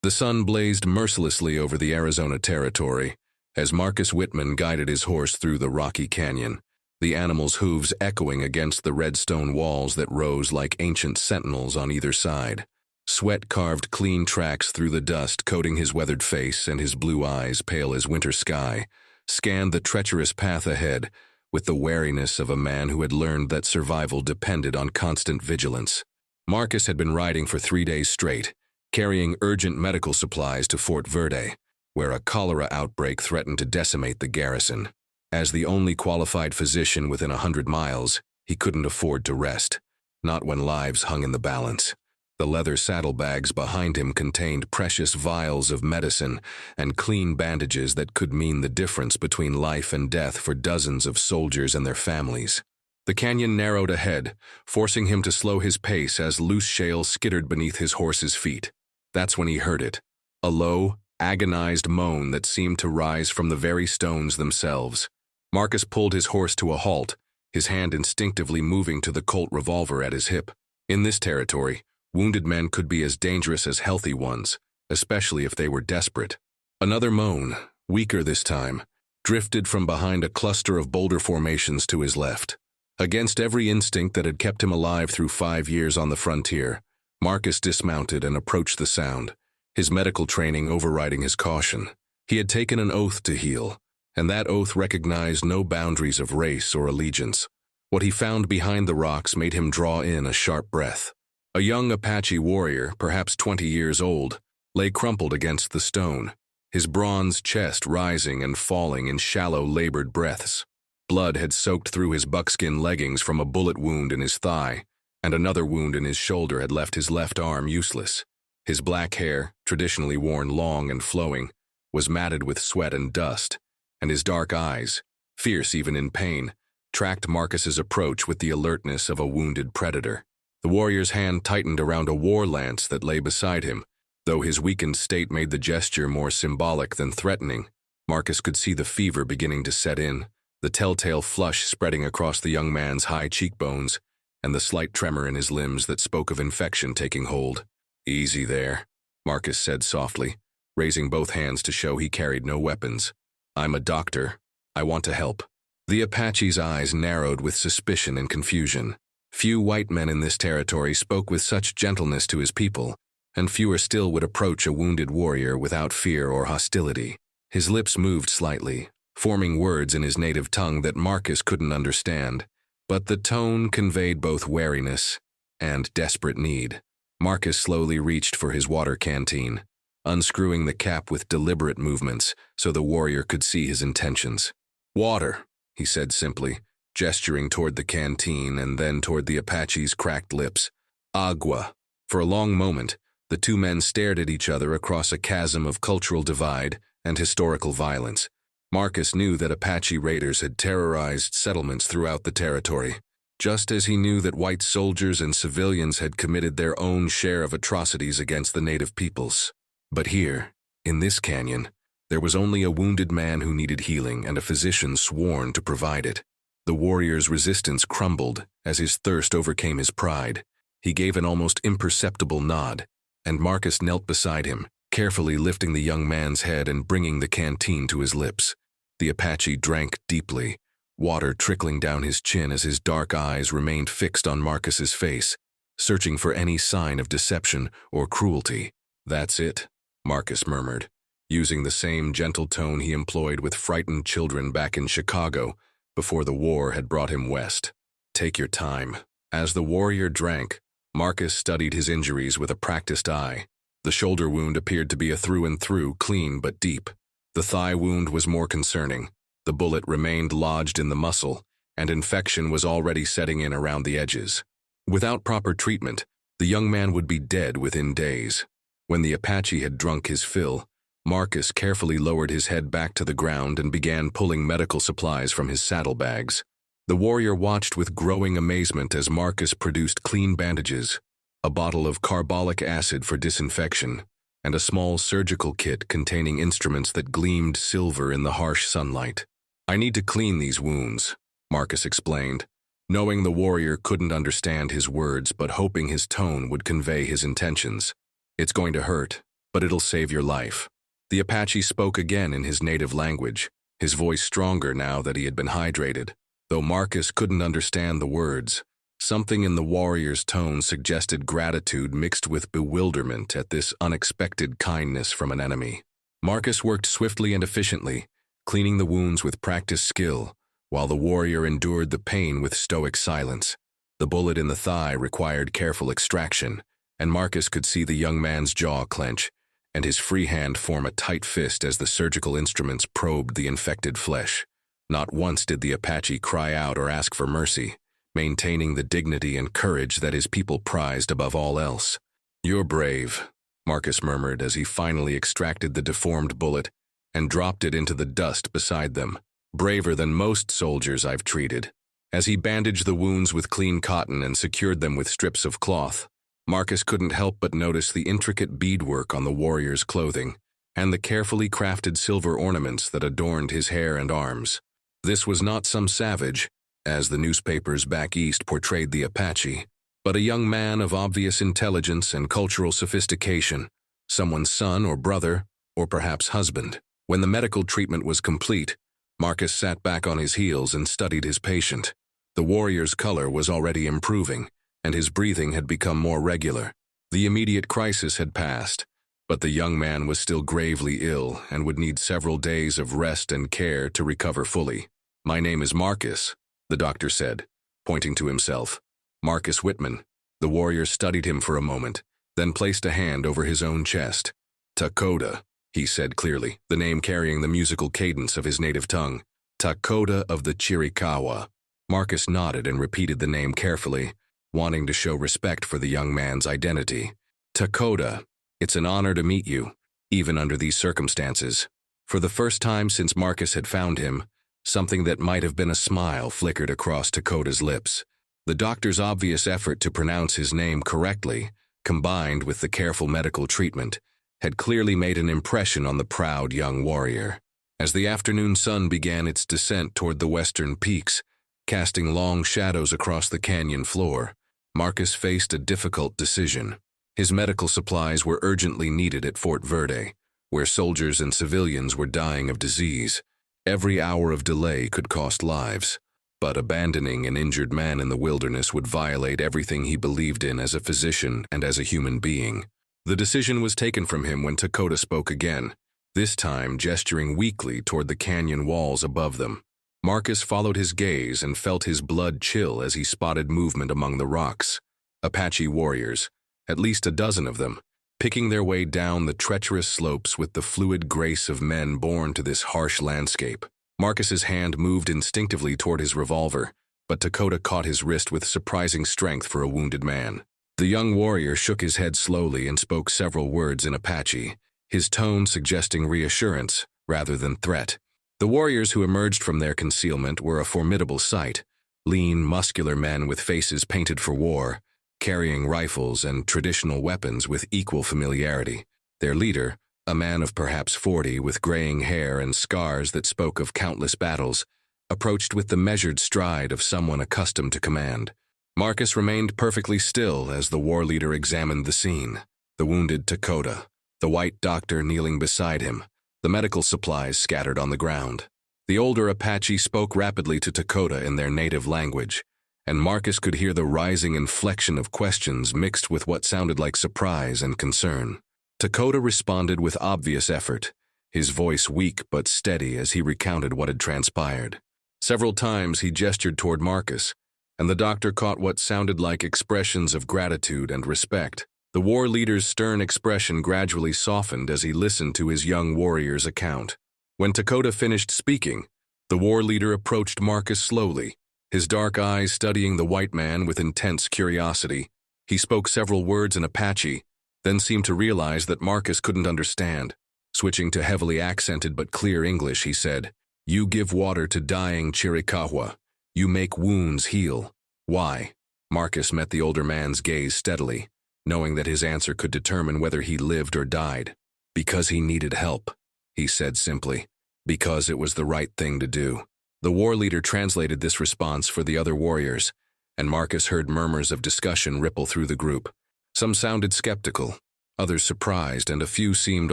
The sun blazed mercilessly over the Arizona territory as Marcus Whitman guided his horse through the rocky canyon, the animal's hooves echoing against the red stone walls that rose like ancient sentinels on either side. Sweat carved clean tracks through the dust, coating his weathered face, and his blue eyes, pale as winter sky, scanned the treacherous path ahead with the wariness of a man who had learned that survival depended on constant vigilance. Marcus had been riding for 3 days straight, carrying urgent medical supplies to Fort Verde, where a cholera outbreak threatened to decimate the garrison. As the only qualified physician within 100 miles, he couldn't afford to rest, not when lives hung in the balance. The leather saddlebags behind him contained precious vials of medicine and clean bandages that could mean the difference between life and death for dozens of soldiers and their families. The canyon narrowed ahead, forcing him to slow his pace as loose shale skittered beneath his horse's feet. That's when he heard it, a low, agonized moan that seemed to rise from the very stones themselves. Marcus pulled his horse to a halt, his hand instinctively moving to the Colt revolver at his hip. In this territory, wounded men could be as dangerous as healthy ones, especially if they were desperate. Another moan, weaker this time, drifted from behind a cluster of boulder formations to his left. Against every instinct that had kept him alive through 5 years on the frontier, Marcus dismounted and approached the sound, his medical training overriding his caution. He had taken an oath to heal, and that oath recognized no boundaries of race or allegiance. What he found behind the rocks made him draw in a sharp breath. A young Apache warrior, perhaps 20 years old, lay crumpled against the stone, his bronze chest rising and falling in shallow, labored breaths. Blood had soaked through his buckskin leggings from a bullet wound in his thigh, and another wound in his shoulder had left his left arm useless. His black hair, traditionally worn long and flowing, was matted with sweat and dust, and his dark eyes, fierce even in pain, tracked Marcus's approach with the alertness of a wounded predator. The warrior's hand tightened around a war lance that lay beside him. Though his weakened state made the gesture more symbolic than threatening, Marcus could see the fever beginning to set in, the telltale flush spreading across the young man's high cheekbones, and the slight tremor in his limbs that spoke of infection taking hold. "Easy there," Marcus said softly, raising both hands to show he carried no weapons. "I'm a doctor. I want to help." The Apache's eyes narrowed with suspicion and confusion. Few white men in this territory spoke with such gentleness to his people, and fewer still would approach a wounded warrior without fear or hostility. His lips moved slightly, forming words in his native tongue that Marcus couldn't understand, but the tone conveyed both wariness and desperate need. Marcus slowly reached for his water canteen, unscrewing the cap with deliberate movements so the warrior could see his intentions. "Water," he said simply, gesturing toward the canteen and then toward the Apache's cracked lips. "Agua." For a long moment, the two men stared at each other across a chasm of cultural divide and historical violence. Marcus knew that Apache raiders had terrorized settlements throughout the territory, just as he knew that white soldiers and civilians had committed their own share of atrocities against the native peoples. But here, in this canyon, there was only a wounded man who needed healing and a physician sworn to provide it. The warrior's resistance crumbled as his thirst overcame his pride. He gave an almost imperceptible nod, and Marcus knelt beside him, carefully lifting the young man's head and bringing the canteen to his lips. The Apache drank deeply, water trickling down his chin as his dark eyes remained fixed on Marcus's face, searching for any sign of deception or cruelty. "That's it," Marcus murmured, using the same gentle tone he employed with frightened children back in Chicago before the war had brought him west. "Take your time." As the warrior drank, Marcus studied his injuries with a practiced eye. The shoulder wound appeared to be a through-and-through clean but deep. The thigh wound was more concerning. The bullet remained lodged in the muscle, and infection was already setting in around the edges. Without proper treatment, the young man would be dead within days. When the Apache had drunk his fill, Marcus carefully lowered his head back to the ground and began pulling medical supplies from his saddlebags. The warrior watched with growing amazement as Marcus produced clean bandages, a bottle of carbolic acid for disinfection, and a small surgical kit containing instruments that gleamed silver in the harsh sunlight. "I need to clean these wounds," Marcus explained, knowing the warrior couldn't understand his words but hoping his tone would convey his intentions. "It's going to hurt, but it'll save your life." The Apache spoke again in his native language, his voice stronger now that he had been hydrated. Though Marcus couldn't understand the words, something in the warrior's tone suggested gratitude mixed with bewilderment at this unexpected kindness from an enemy. Marcus worked swiftly and efficiently, cleaning the wounds with practiced skill, while the warrior endured the pain with stoic silence. The bullet in the thigh required careful extraction, and Marcus could see the young man's jaw clench, and his free hand form a tight fist as the surgical instruments probed the infected flesh. Not once did the Apache cry out or ask for mercy, maintaining the dignity and courage that his people prized above all else. "You're brave," Marcus murmured as he finally extracted the deformed bullet and dropped it into the dust beside them. "Braver than most soldiers I've treated." As he bandaged the wounds with clean cotton and secured them with strips of cloth, Marcus couldn't help but notice the intricate beadwork on the warrior's clothing and the carefully crafted silver ornaments that adorned his hair and arms. This was not some savage, as the newspapers back east portrayed the Apache, but a young man of obvious intelligence and cultural sophistication, someone's son or brother, or perhaps husband. When the medical treatment was complete, Marcus sat back on his heels and studied his patient. The warrior's color was already improving, and his breathing had become more regular. The immediate crisis had passed, but the young man was still gravely ill and would need several days of rest and care to recover fully. "My name is Marcus," the doctor said, pointing to himself. "Marcus Whitman." The warrior studied him for a moment, then placed a hand over his own chest. "Takoda," he said clearly, the name carrying the musical cadence of his native tongue. "Takoda of the Chiricahua." Marcus nodded and repeated the name carefully, wanting to show respect for the young man's identity. "Takoda, it's an honor to meet you, even under these circumstances." For the first time since Marcus had found him, something that might have been a smile flickered across Takoda's lips. The doctor's obvious effort to pronounce his name correctly, combined with the careful medical treatment, had clearly made an impression on the proud young warrior. As the afternoon sun began its descent toward the western peaks, casting long shadows across the canyon floor, Marcus faced a difficult decision. His medical supplies were urgently needed at Fort Verde, where soldiers and civilians were dying of disease. Every hour of delay could cost lives, but abandoning an injured man in the wilderness would violate everything he believed in as a physician and as a human being. The decision was taken from him when Takoda spoke again, this time gesturing weakly toward the canyon walls above them. Marcus followed his gaze and felt his blood chill as he spotted movement among the rocks. Apache warriors, at least a dozen of them, picking their way down the treacherous slopes with the fluid grace of men born to this harsh landscape. Marcus's hand moved instinctively toward his revolver, but Takoda caught his wrist with surprising strength for a wounded man. The young warrior shook his head slowly and spoke several words in Apache, his tone suggesting reassurance rather than threat. The warriors who emerged from their concealment were a formidable sight, lean, muscular men with faces painted for war, carrying rifles and traditional weapons with equal familiarity. Their leader, a man of perhaps 40 with graying hair and scars that spoke of countless battles, approached with the measured stride of someone accustomed to command. Marcus remained perfectly still as the war leader examined the scene. The wounded Takoda, the white doctor kneeling beside him, the medical supplies scattered on the ground. The older Apache spoke rapidly to Takoda in their native language, and Marcus could hear the rising inflection of questions mixed with what sounded like surprise and concern. Takoda responded with obvious effort, his voice weak but steady as he recounted what had transpired. Several times he gestured toward Marcus, and the doctor caught what sounded like expressions of gratitude and respect. The war leader's stern expression gradually softened as he listened to his young warrior's account. When Takoda finished speaking, the war leader approached Marcus slowly, his dark eyes studying the white man with intense curiosity. He spoke several words in Apache, then seemed to realize that Marcus couldn't understand. Switching to heavily accented but clear English, he said, "You give water to dying Chiricahua. You make wounds heal. Why?" Marcus met the older man's gaze steadily, knowing that his answer could determine whether he lived or died. "Because he needed help," he said simply. "Because it was the right thing to do." The war leader translated this response for the other warriors, and Marcus heard murmurs of discussion ripple through the group. Some sounded skeptical, others surprised, and a few seemed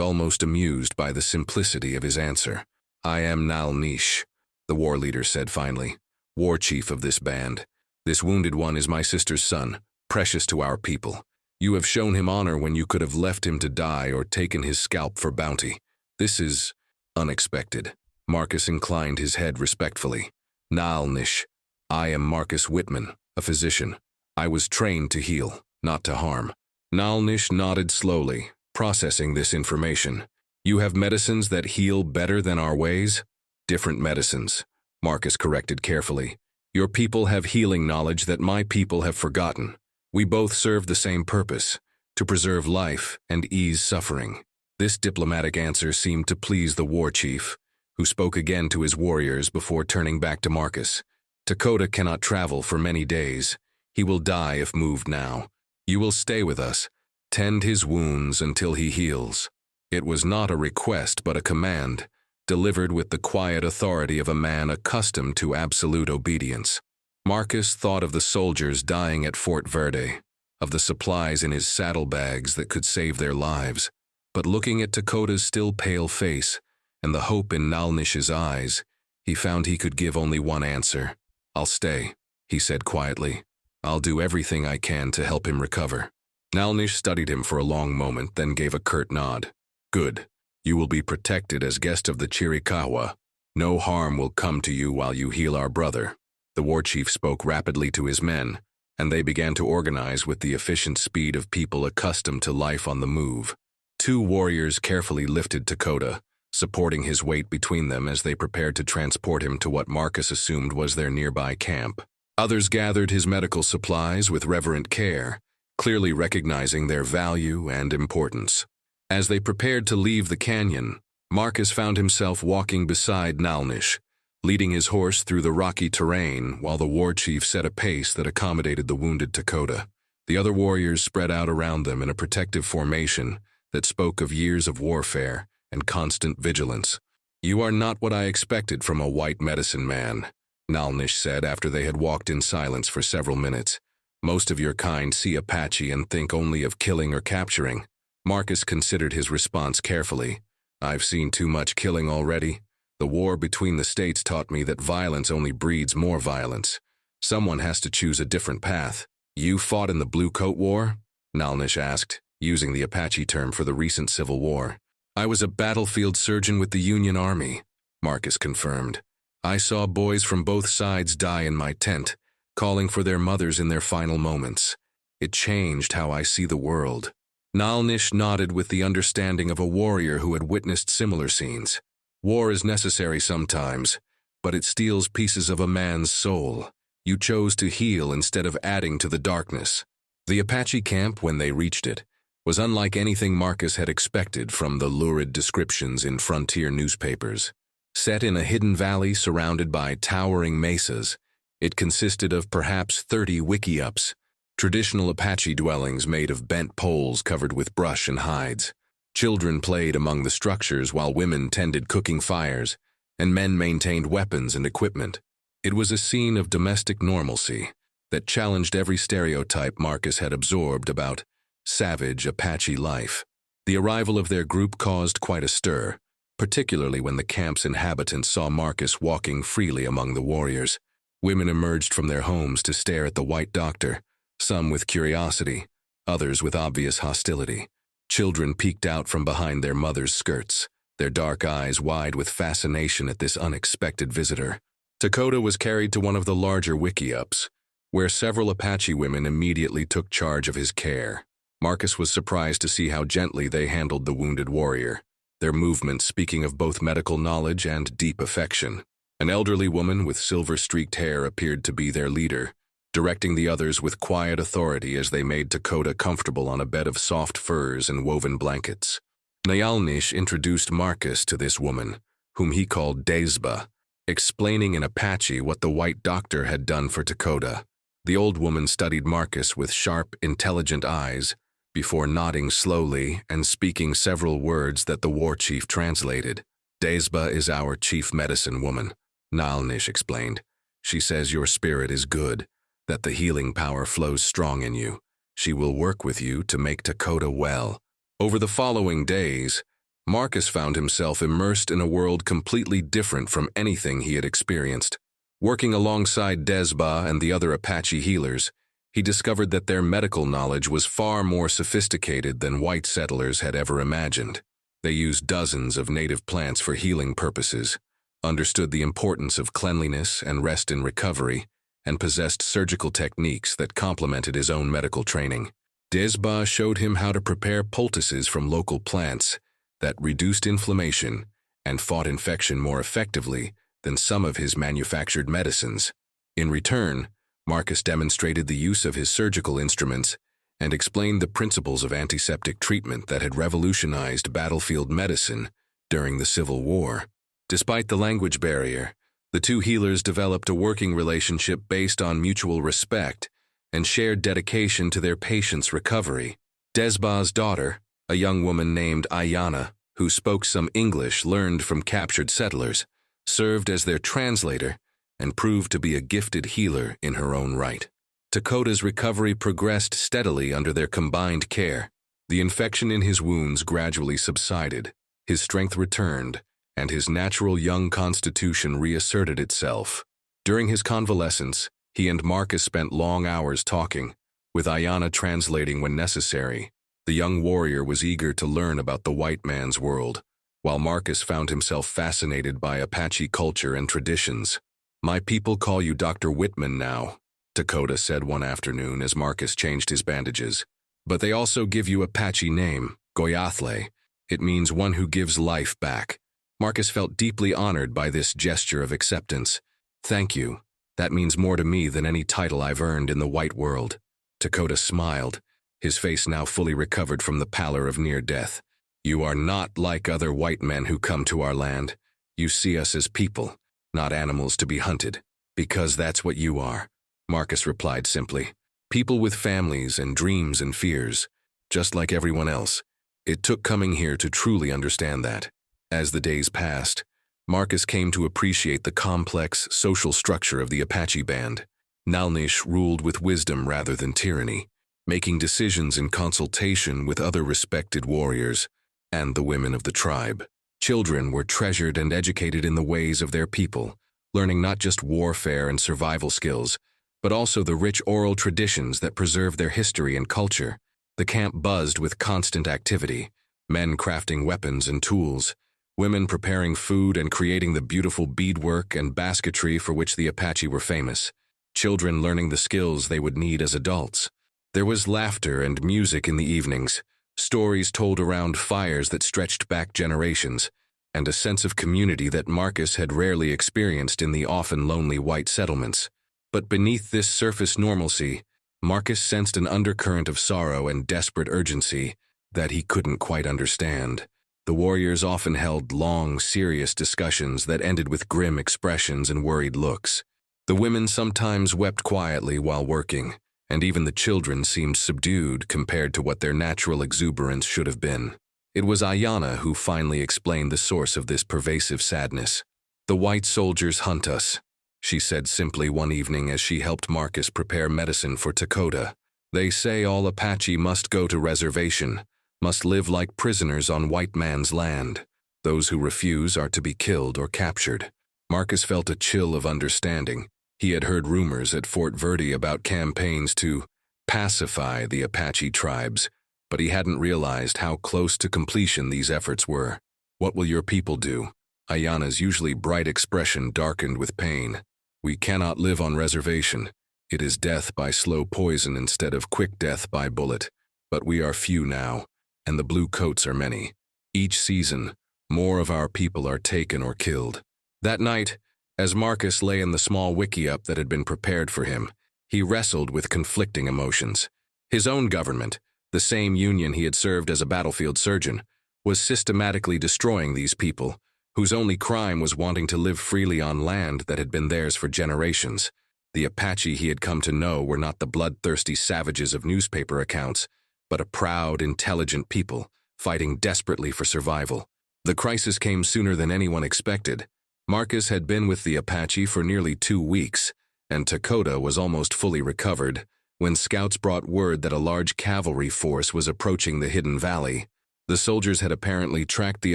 almost amused by the simplicity of his answer. "I am Nalnish," the war leader said finally, "war chief of this band. This wounded one is my sister's son, precious to our people. You have shown him honor when you could have left him to die or taken his scalp for bounty. This is unexpected." Marcus inclined his head respectfully. "Nalnish, I am Marcus Whitman, a physician. I was trained to heal, not to harm." Nalnish nodded slowly, processing this information. "You have medicines that heal better than our ways?" "Different medicines," Marcus corrected carefully. "Your people have healing knowledge that my people have forgotten. We both serve the same purpose, to preserve life and ease suffering." This diplomatic answer seemed to please the war chief, who spoke again to his warriors before turning back to Marcus. "Dakota cannot travel for many days. He will die if moved now. You will stay with us. Tend his wounds until he heals." It was not a request but a command, delivered with the quiet authority of a man accustomed to absolute obedience. Marcus thought of the soldiers dying at Fort Verde, of the supplies in his saddlebags that could save their lives. But looking at Dakota's still pale face and the hope in Nalnish's eyes, he found he could give only one answer. "I'll stay," he said quietly. "I'll do everything I can to help him recover." Nalnish studied him for a long moment, then gave a curt nod. "Good. You will be protected as guest of the Chiricahua. No harm will come to you while you heal our brother." The war chief spoke rapidly to his men, and they began to organize with the efficient speed of people accustomed to life on the move. 2 warriors carefully lifted Dakota, supporting his weight between them as they prepared to transport him to what Marcus assumed was their nearby camp. Others gathered his medical supplies with reverent care, clearly recognizing their value and importance. As they prepared to leave the canyon, Marcus found himself walking beside Nalnish, leading his horse through the rocky terrain while the war chief set a pace that accommodated the wounded Dakota. The other warriors spread out around them in a protective formation that spoke of years of warfare and constant vigilance. "You are not what I expected from a white medicine man," Nalnish said after they had walked in silence for several minutes. "Most of your kind see Apache and think only of killing or capturing." Marcus considered his response carefully. "I've seen too much killing already. The war between the states taught me that violence only breeds more violence. Someone has to choose a different path." "You fought in the Blue Coat War?" Nalnish asked, using the Apache term for the recent Civil War. "I was a battlefield surgeon with the Union Army," Marcus confirmed. "I saw boys from both sides die in my tent, calling for their mothers in their final moments. It changed how I see the world." Nalnish nodded with the understanding of a warrior who had witnessed similar scenes. "War is necessary sometimes, but it steals pieces of a man's soul. You chose to heal instead of adding to the darkness." The Apache camp, when they reached it, was unlike anything Marcus had expected from the lurid descriptions in frontier newspapers. Set in a hidden valley surrounded by towering mesas, it consisted of perhaps 30 wickiups, traditional Apache dwellings made of bent poles covered with brush and hides. Children played among the structures while women tended cooking fires, and men maintained weapons and equipment. It was a scene of domestic normalcy that challenged every stereotype Marcus had absorbed about savage Apache life. The arrival of their group caused quite a stir, particularly when the camp's inhabitants saw Marcus walking freely among the warriors. Women emerged from their homes to stare at the white doctor, some with curiosity, others with obvious hostility. Children peeked out from behind their mothers' skirts, their dark eyes wide with fascination at this unexpected visitor. Dakota was carried to one of the larger wickiups, where several Apache women immediately took charge of his care. Marcus was surprised to see how gently they handled the wounded warrior, their movements speaking of both medical knowledge and deep affection. An elderly woman with silver-streaked hair appeared to be their leader, directing the others with quiet authority as they made Dakota comfortable on a bed of soft furs and woven blankets. Nalnish introduced Marcus to this woman, whom he called Desba, explaining in Apache what the white doctor had done for Dakota. The old woman studied Marcus with sharp, intelligent eyes, before nodding slowly and speaking several words that the war chief translated. "Desba is our chief medicine woman," Nalnish explained. "She says your spirit is good, that the healing power flows strong in you. She will work with you to make Dakota well." Over the following days, Marcus found himself immersed in a world completely different from anything he had experienced. Working alongside Desba and the other Apache healers, he discovered that their medical knowledge was far more sophisticated than white settlers had ever imagined. They used dozens of native plants for healing purposes, understood the importance of cleanliness and rest in recovery, and possessed surgical techniques that complemented his own medical training. Desba showed him how to prepare poultices from local plants that reduced inflammation and fought infection more effectively than some of his manufactured medicines. In return, Marcus demonstrated the use of his surgical instruments and explained the principles of antiseptic treatment that had revolutionized battlefield medicine during the Civil War. Despite the language barrier, the two healers developed a working relationship based on mutual respect and shared dedication to their patients' recovery. Desba's daughter, a young woman named Ayana, who spoke some English learned from captured settlers, served as their translator and proved to be a gifted healer in her own right. Takoda's recovery progressed steadily under their combined care. The infection in his wounds gradually subsided, his strength returned, and his natural young constitution reasserted itself. During his convalescence, he and Marcus spent long hours talking, with Ayana translating when necessary. The young warrior was eager to learn about the white man's world, while Marcus found himself fascinated by Apache culture and traditions. "My people call you Dr. Whitman now," Takoda said one afternoon as Marcus changed his bandages. "But they also give you Apache name, Goyathle. It means one who gives life back." Marcus felt deeply honored by this gesture of acceptance. "Thank you. That means more to me than any title I've earned in the white world." Takoda smiled, his face now fully recovered from the pallor of near death. "You are not like other white men who come to our land. You see us as people, not animals to be hunted, because that's what you are," Marcus replied simply. "People with families and dreams and fears, just like everyone else." It took coming here to truly understand that. As the days passed, Marcus came to appreciate the complex social structure of the Apache band. Nalnish ruled with wisdom rather than tyranny, making decisions in consultation with other respected warriors and the women of the tribe. Children were treasured and educated in the ways of their people, learning not just warfare and survival skills, but also the rich oral traditions that preserved their history and culture. The camp buzzed with constant activity, men crafting weapons and tools, women preparing food and creating the beautiful beadwork and basketry for which the Apache were famous, children learning the skills they would need as adults. There was laughter and music in the evenings, stories told around fires that stretched back generations, and a sense of community that Marcus had rarely experienced in the often lonely white settlements. But beneath this surface normalcy, Marcus sensed an undercurrent of sorrow and desperate urgency that he couldn't quite understand. The warriors often held long, serious discussions that ended with grim expressions and worried looks. The women sometimes wept quietly while working, and even the children seemed subdued compared to what their natural exuberance should have been. It was Ayana who finally explained the source of this pervasive sadness. "The white soldiers hunt us," she said simply one evening as she helped Marcus prepare medicine for Takoda. "They say all Apache must go to reservation, must live like prisoners on white man's land. Those who refuse are to be killed or captured." Marcus felt a chill of understanding. He had heard rumors at Fort Verde about campaigns to pacify the Apache tribes, but he hadn't realized how close to completion these efforts were. "What will your people do?" Ayana's usually bright expression darkened with pain. "We cannot live on reservation. It is death by slow poison instead of quick death by bullet. But we are few now, and the blue coats are many. Each season, more of our people are taken or killed." That night, as Marcus lay in the small wickiup that had been prepared for him, he wrestled with conflicting emotions. His own government, the same union he had served as a battlefield surgeon, was systematically destroying these people, whose only crime was wanting to live freely on land that had been theirs for generations. The Apache he had come to know were not the bloodthirsty savages of newspaper accounts, but a proud, intelligent people, fighting desperately for survival. The crisis came sooner than anyone expected. Marcus had been with the Apache for nearly 2 weeks, and Takoda was almost fully recovered, when scouts brought word that a large cavalry force was approaching the hidden valley. The soldiers had apparently tracked the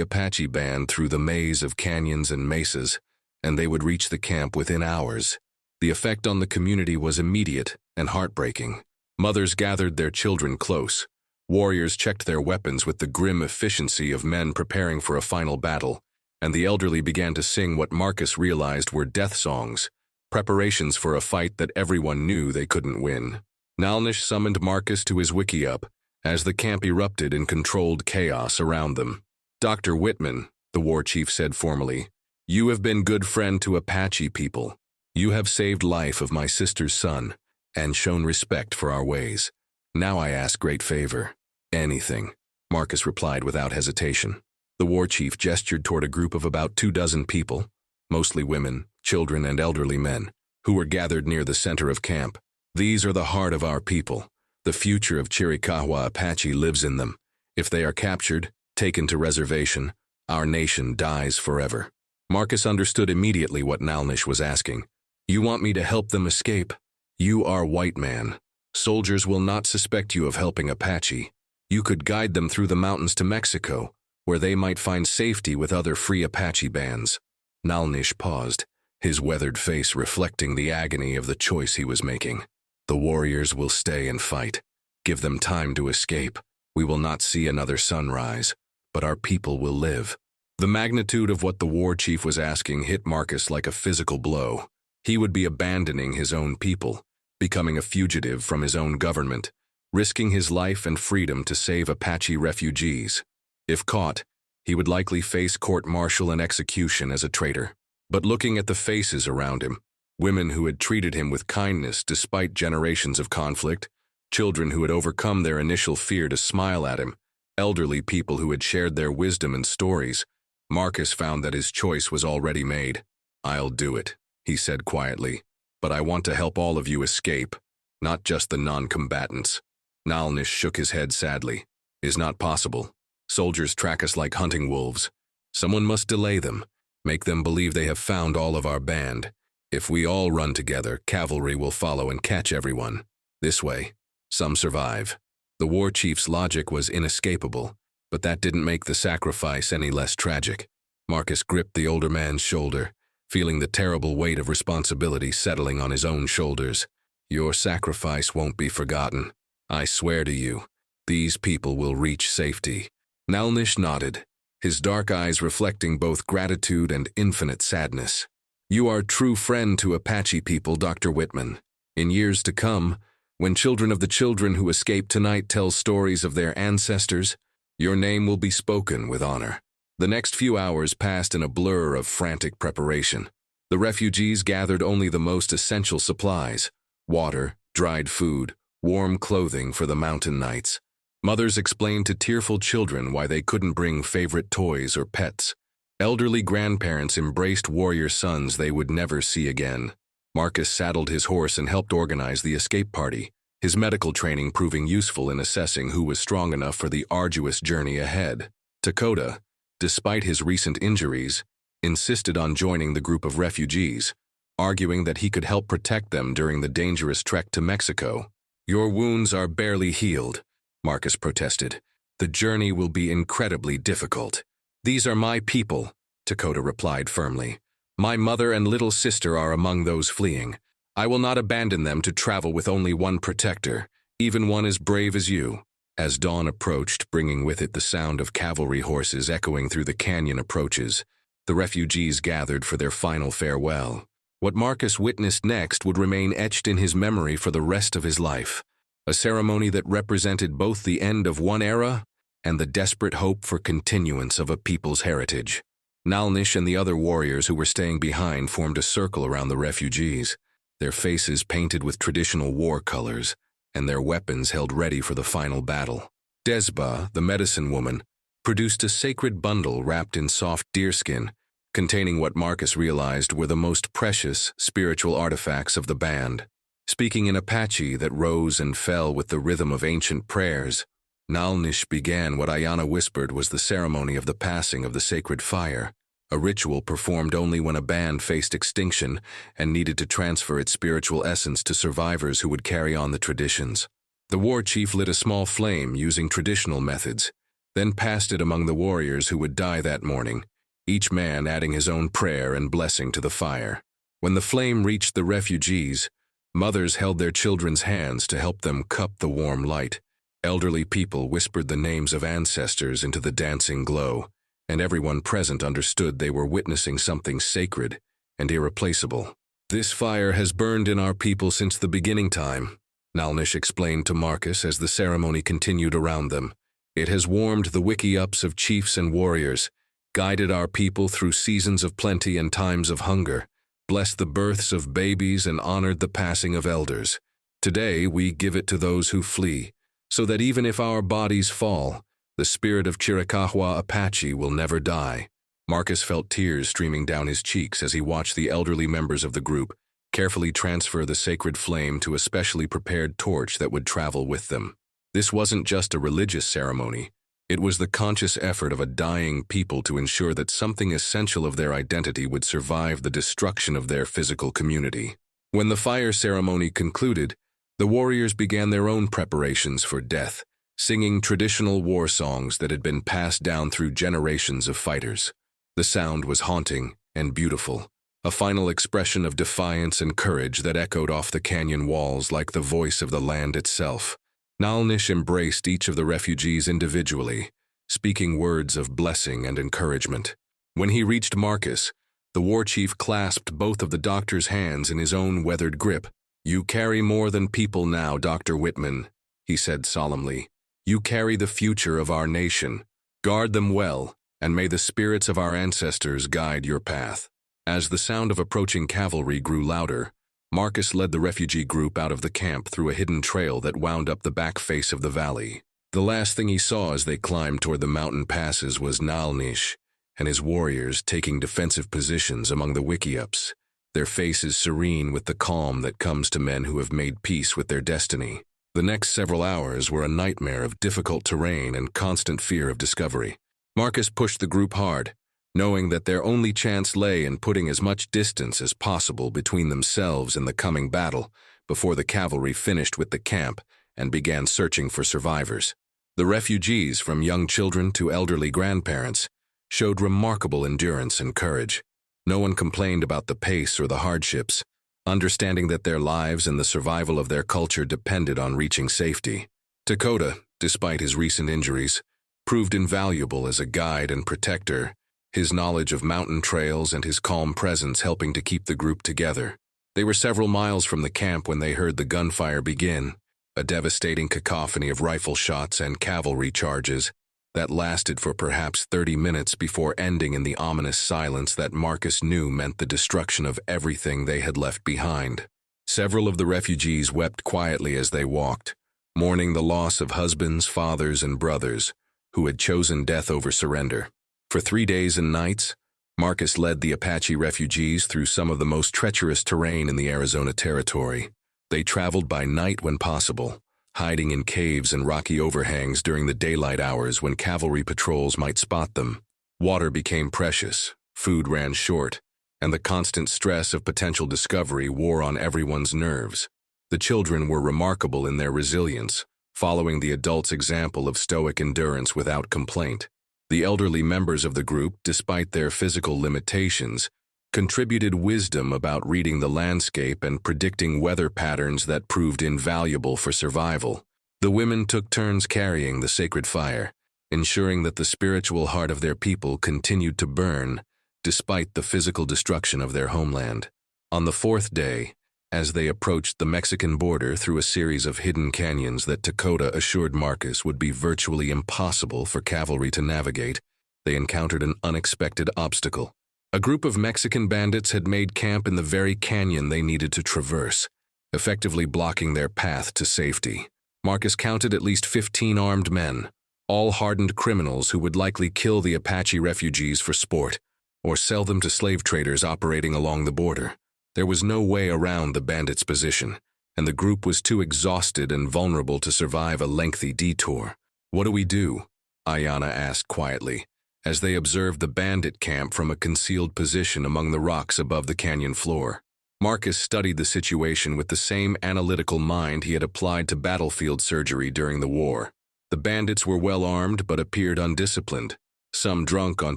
Apache band through the maze of canyons and mesas, and they would reach the camp within hours. The effect on the community was immediate and heartbreaking. Mothers gathered their children close. Warriors checked their weapons with the grim efficiency of men preparing for a final battle, and the elderly began to sing what Marcus realized were death songs, preparations for a fight that everyone knew they couldn't win. Nalnish summoned Marcus to his wickiup as the camp erupted in controlled chaos around them. "Dr. Whitman," the war chief said formally, "you have been good friend to Apache people. You have saved life of my sister's son and shown respect for our ways. Now I ask great favor." "Anything," Marcus replied without hesitation. The war chief gestured toward a group of about 24 people, mostly women, children, and elderly men, who were gathered near the center of camp. "These are the heart of our people. The future of Chiricahua Apache lives in them. If they are captured, taken to reservation, our nation dies forever." Marcus understood immediately what Nalnish was asking. "You want me to help them escape? You are white man. Soldiers will not suspect you of helping Apache. You could guide them through the mountains to Mexico, where they might find safety with other free Apache bands." Nalnish paused, his weathered face reflecting the agony of the choice he was making. "The warriors will stay and fight. Give them time to escape. We will not see another sunrise, but our people will live." The magnitude of what the war chief was asking hit Marcus like a physical blow. He would be abandoning his own people, becoming a fugitive from his own government, risking his life and freedom to save Apache refugees. If caught, he would likely face court-martial and execution as a traitor. But looking at the faces around him, women who had treated him with kindness despite generations of conflict, children who had overcome their initial fear to smile at him, elderly people who had shared their wisdom and stories, Marcus found that his choice was already made. "I'll do it," he said quietly, "but I want to help all of you escape, not just the non-combatants." Nalnish shook his head sadly. "Is not possible. Soldiers track us like hunting wolves. Someone must delay them, make them believe they have found all of our band. If we all run together, cavalry will follow and catch everyone. This way, some survive." The war chief's logic was inescapable, but that didn't make the sacrifice any less tragic. Marcus gripped the older man's shoulder, feeling the terrible weight of responsibility settling on his own shoulders. "Your sacrifice won't be forgotten. I swear to you, these people will reach safety." Nalnish nodded, his dark eyes reflecting both gratitude and infinite sadness. "You are a true friend to Apache people, Dr. Whitman. In years to come, when children of the children who escaped tonight tell stories of their ancestors, your name will be spoken with honor." The next few hours passed in a blur of frantic preparation. The refugees gathered only the most essential supplies: water, dried food, warm clothing for the mountain nights. Mothers explained to tearful children why they couldn't bring favorite toys or pets. Elderly grandparents embraced warrior sons they would never see again. Marcus saddled his horse and helped organize the escape party, his medical training proving useful in assessing who was strong enough for the arduous journey ahead. Dakota, despite his recent injuries, insisted on joining the group of refugees, arguing that he could help protect them during the dangerous trek to Mexico. "Your wounds are barely healed," Marcus protested. "The journey will be incredibly difficult." "These are my people," Dakota replied firmly. "My mother and little sister are among those fleeing. I will not abandon them to travel with only one protector, even one as brave as you." As dawn approached, bringing with it the sound of cavalry horses echoing through the canyon approaches, the refugees gathered for their final farewell. What Marcus witnessed next would remain etched in his memory for the rest of his life, a ceremony that represented both the end of one era and the desperate hope for continuance of a people's heritage. Nalnish and the other warriors who were staying behind formed a circle around the refugees, their faces painted with traditional war colors, and their weapons held ready for the final battle. Desba, the medicine woman, produced a sacred bundle wrapped in soft deerskin, containing what Marcus realized were the most precious spiritual artifacts of the band. Speaking in Apache that rose and fell with the rhythm of ancient prayers, Nalnish began what Ayana whispered was the ceremony of the passing of the sacred fire, a ritual performed only when a band faced extinction and needed to transfer its spiritual essence to survivors who would carry on the traditions. The war chief lit a small flame using traditional methods, then passed it among the warriors who would die that morning, each man adding his own prayer and blessing to the fire. When the flame reached the refugees, mothers held their children's hands to help them cup the warm light. Elderly people whispered the names of ancestors into the dancing glow, and everyone present understood they were witnessing something sacred and irreplaceable. "This fire has burned in our people since the beginning time," Nalnish explained to Marcus as the ceremony continued around them. "It has warmed the wiki-ups of chiefs and warriors, guided our people through seasons of plenty and times of hunger, blessed the births of babies and honored the passing of elders. Today we give it to those who flee, so that even if our bodies fall, the spirit of Chiricahua Apache will never die." Marcus felt tears streaming down his cheeks as he watched the elderly members of the group carefully transfer the sacred flame to a specially prepared torch that would travel with them. This wasn't just a religious ceremony. It was the conscious effort of a dying people to ensure that something essential of their identity would survive the destruction of their physical community. When the fire ceremony concluded, the warriors began their own preparations for death, singing traditional war songs that had been passed down through generations of fighters. The sound was haunting and beautiful, a final expression of defiance and courage that echoed off the canyon walls like the voice of the land itself. Nalnish embraced each of the refugees individually, speaking words of blessing and encouragement. When he reached Marcus, the war chief clasped both of the doctor's hands in his own weathered grip. "You carry more than people now, Dr. Whitman," he said solemnly. "You carry the future of our nation. Guard them well, and may the spirits of our ancestors guide your path." As the sound of approaching cavalry grew louder, Marcus led the refugee group out of the camp through a hidden trail that wound up the back face of the valley. The last thing he saw as they climbed toward the mountain passes was Nalnish and his warriors taking defensive positions among the wiki-ups, their faces serene with the calm that comes to men who have made peace with their destiny. The next several hours were a nightmare of difficult terrain and constant fear of discovery. Marcus pushed the group hard, knowing that their only chance lay in putting as much distance as possible between themselves and the coming battle before the cavalry finished with the camp and began searching for survivors. The refugees, from young children to elderly grandparents, showed remarkable endurance and courage. No one complained about the pace or the hardships, understanding that their lives and the survival of their culture depended on reaching safety. Dakota, despite his recent injuries, proved invaluable as a guide and protector, his knowledge of mountain trails and his calm presence helping to keep the group together. They were several miles from the camp when they heard the gunfire begin, a devastating cacophony of rifle shots and cavalry charges that lasted for perhaps 30 minutes before ending in the ominous silence that Marcus knew meant the destruction of everything they had left behind. Several of the refugees wept quietly as they walked, mourning the loss of husbands, fathers, and brothers who had chosen death over surrender. For 3 days and nights, Marcus led the Apache refugees through some of the most treacherous terrain in the Arizona Territory. They traveled by night when possible, hiding in caves and rocky overhangs during the daylight hours when cavalry patrols might spot them. Water became precious, food ran short, and the constant stress of potential discovery wore on everyone's nerves. The children were remarkable in their resilience, following the adults' example of stoic endurance without complaint. The elderly members of the group, despite their physical limitations, contributed wisdom about reading the landscape and predicting weather patterns that proved invaluable for survival. The women took turns carrying the sacred fire, ensuring that the spiritual heart of their people continued to burn, despite the physical destruction of their homeland. On the 4th day, as they approached the Mexican border through a series of hidden canyons that Dakota assured Marcus would be virtually impossible for cavalry to navigate, they encountered an unexpected obstacle. A group of Mexican bandits had made camp in the very canyon they needed to traverse, effectively blocking their path to safety. Marcus counted at least 15 armed men, all hardened criminals who would likely kill the Apache refugees for sport, or sell them to slave traders operating along the border. There was no way around the bandits' position, and the group was too exhausted and vulnerable to survive a lengthy detour. "What do we do?" Ayana asked quietly, as they observed the bandit camp from a concealed position among the rocks above the canyon floor. Marcus studied the situation with the same analytical mind he had applied to battlefield surgery during the war. The bandits were well armed but appeared undisciplined, some drunk on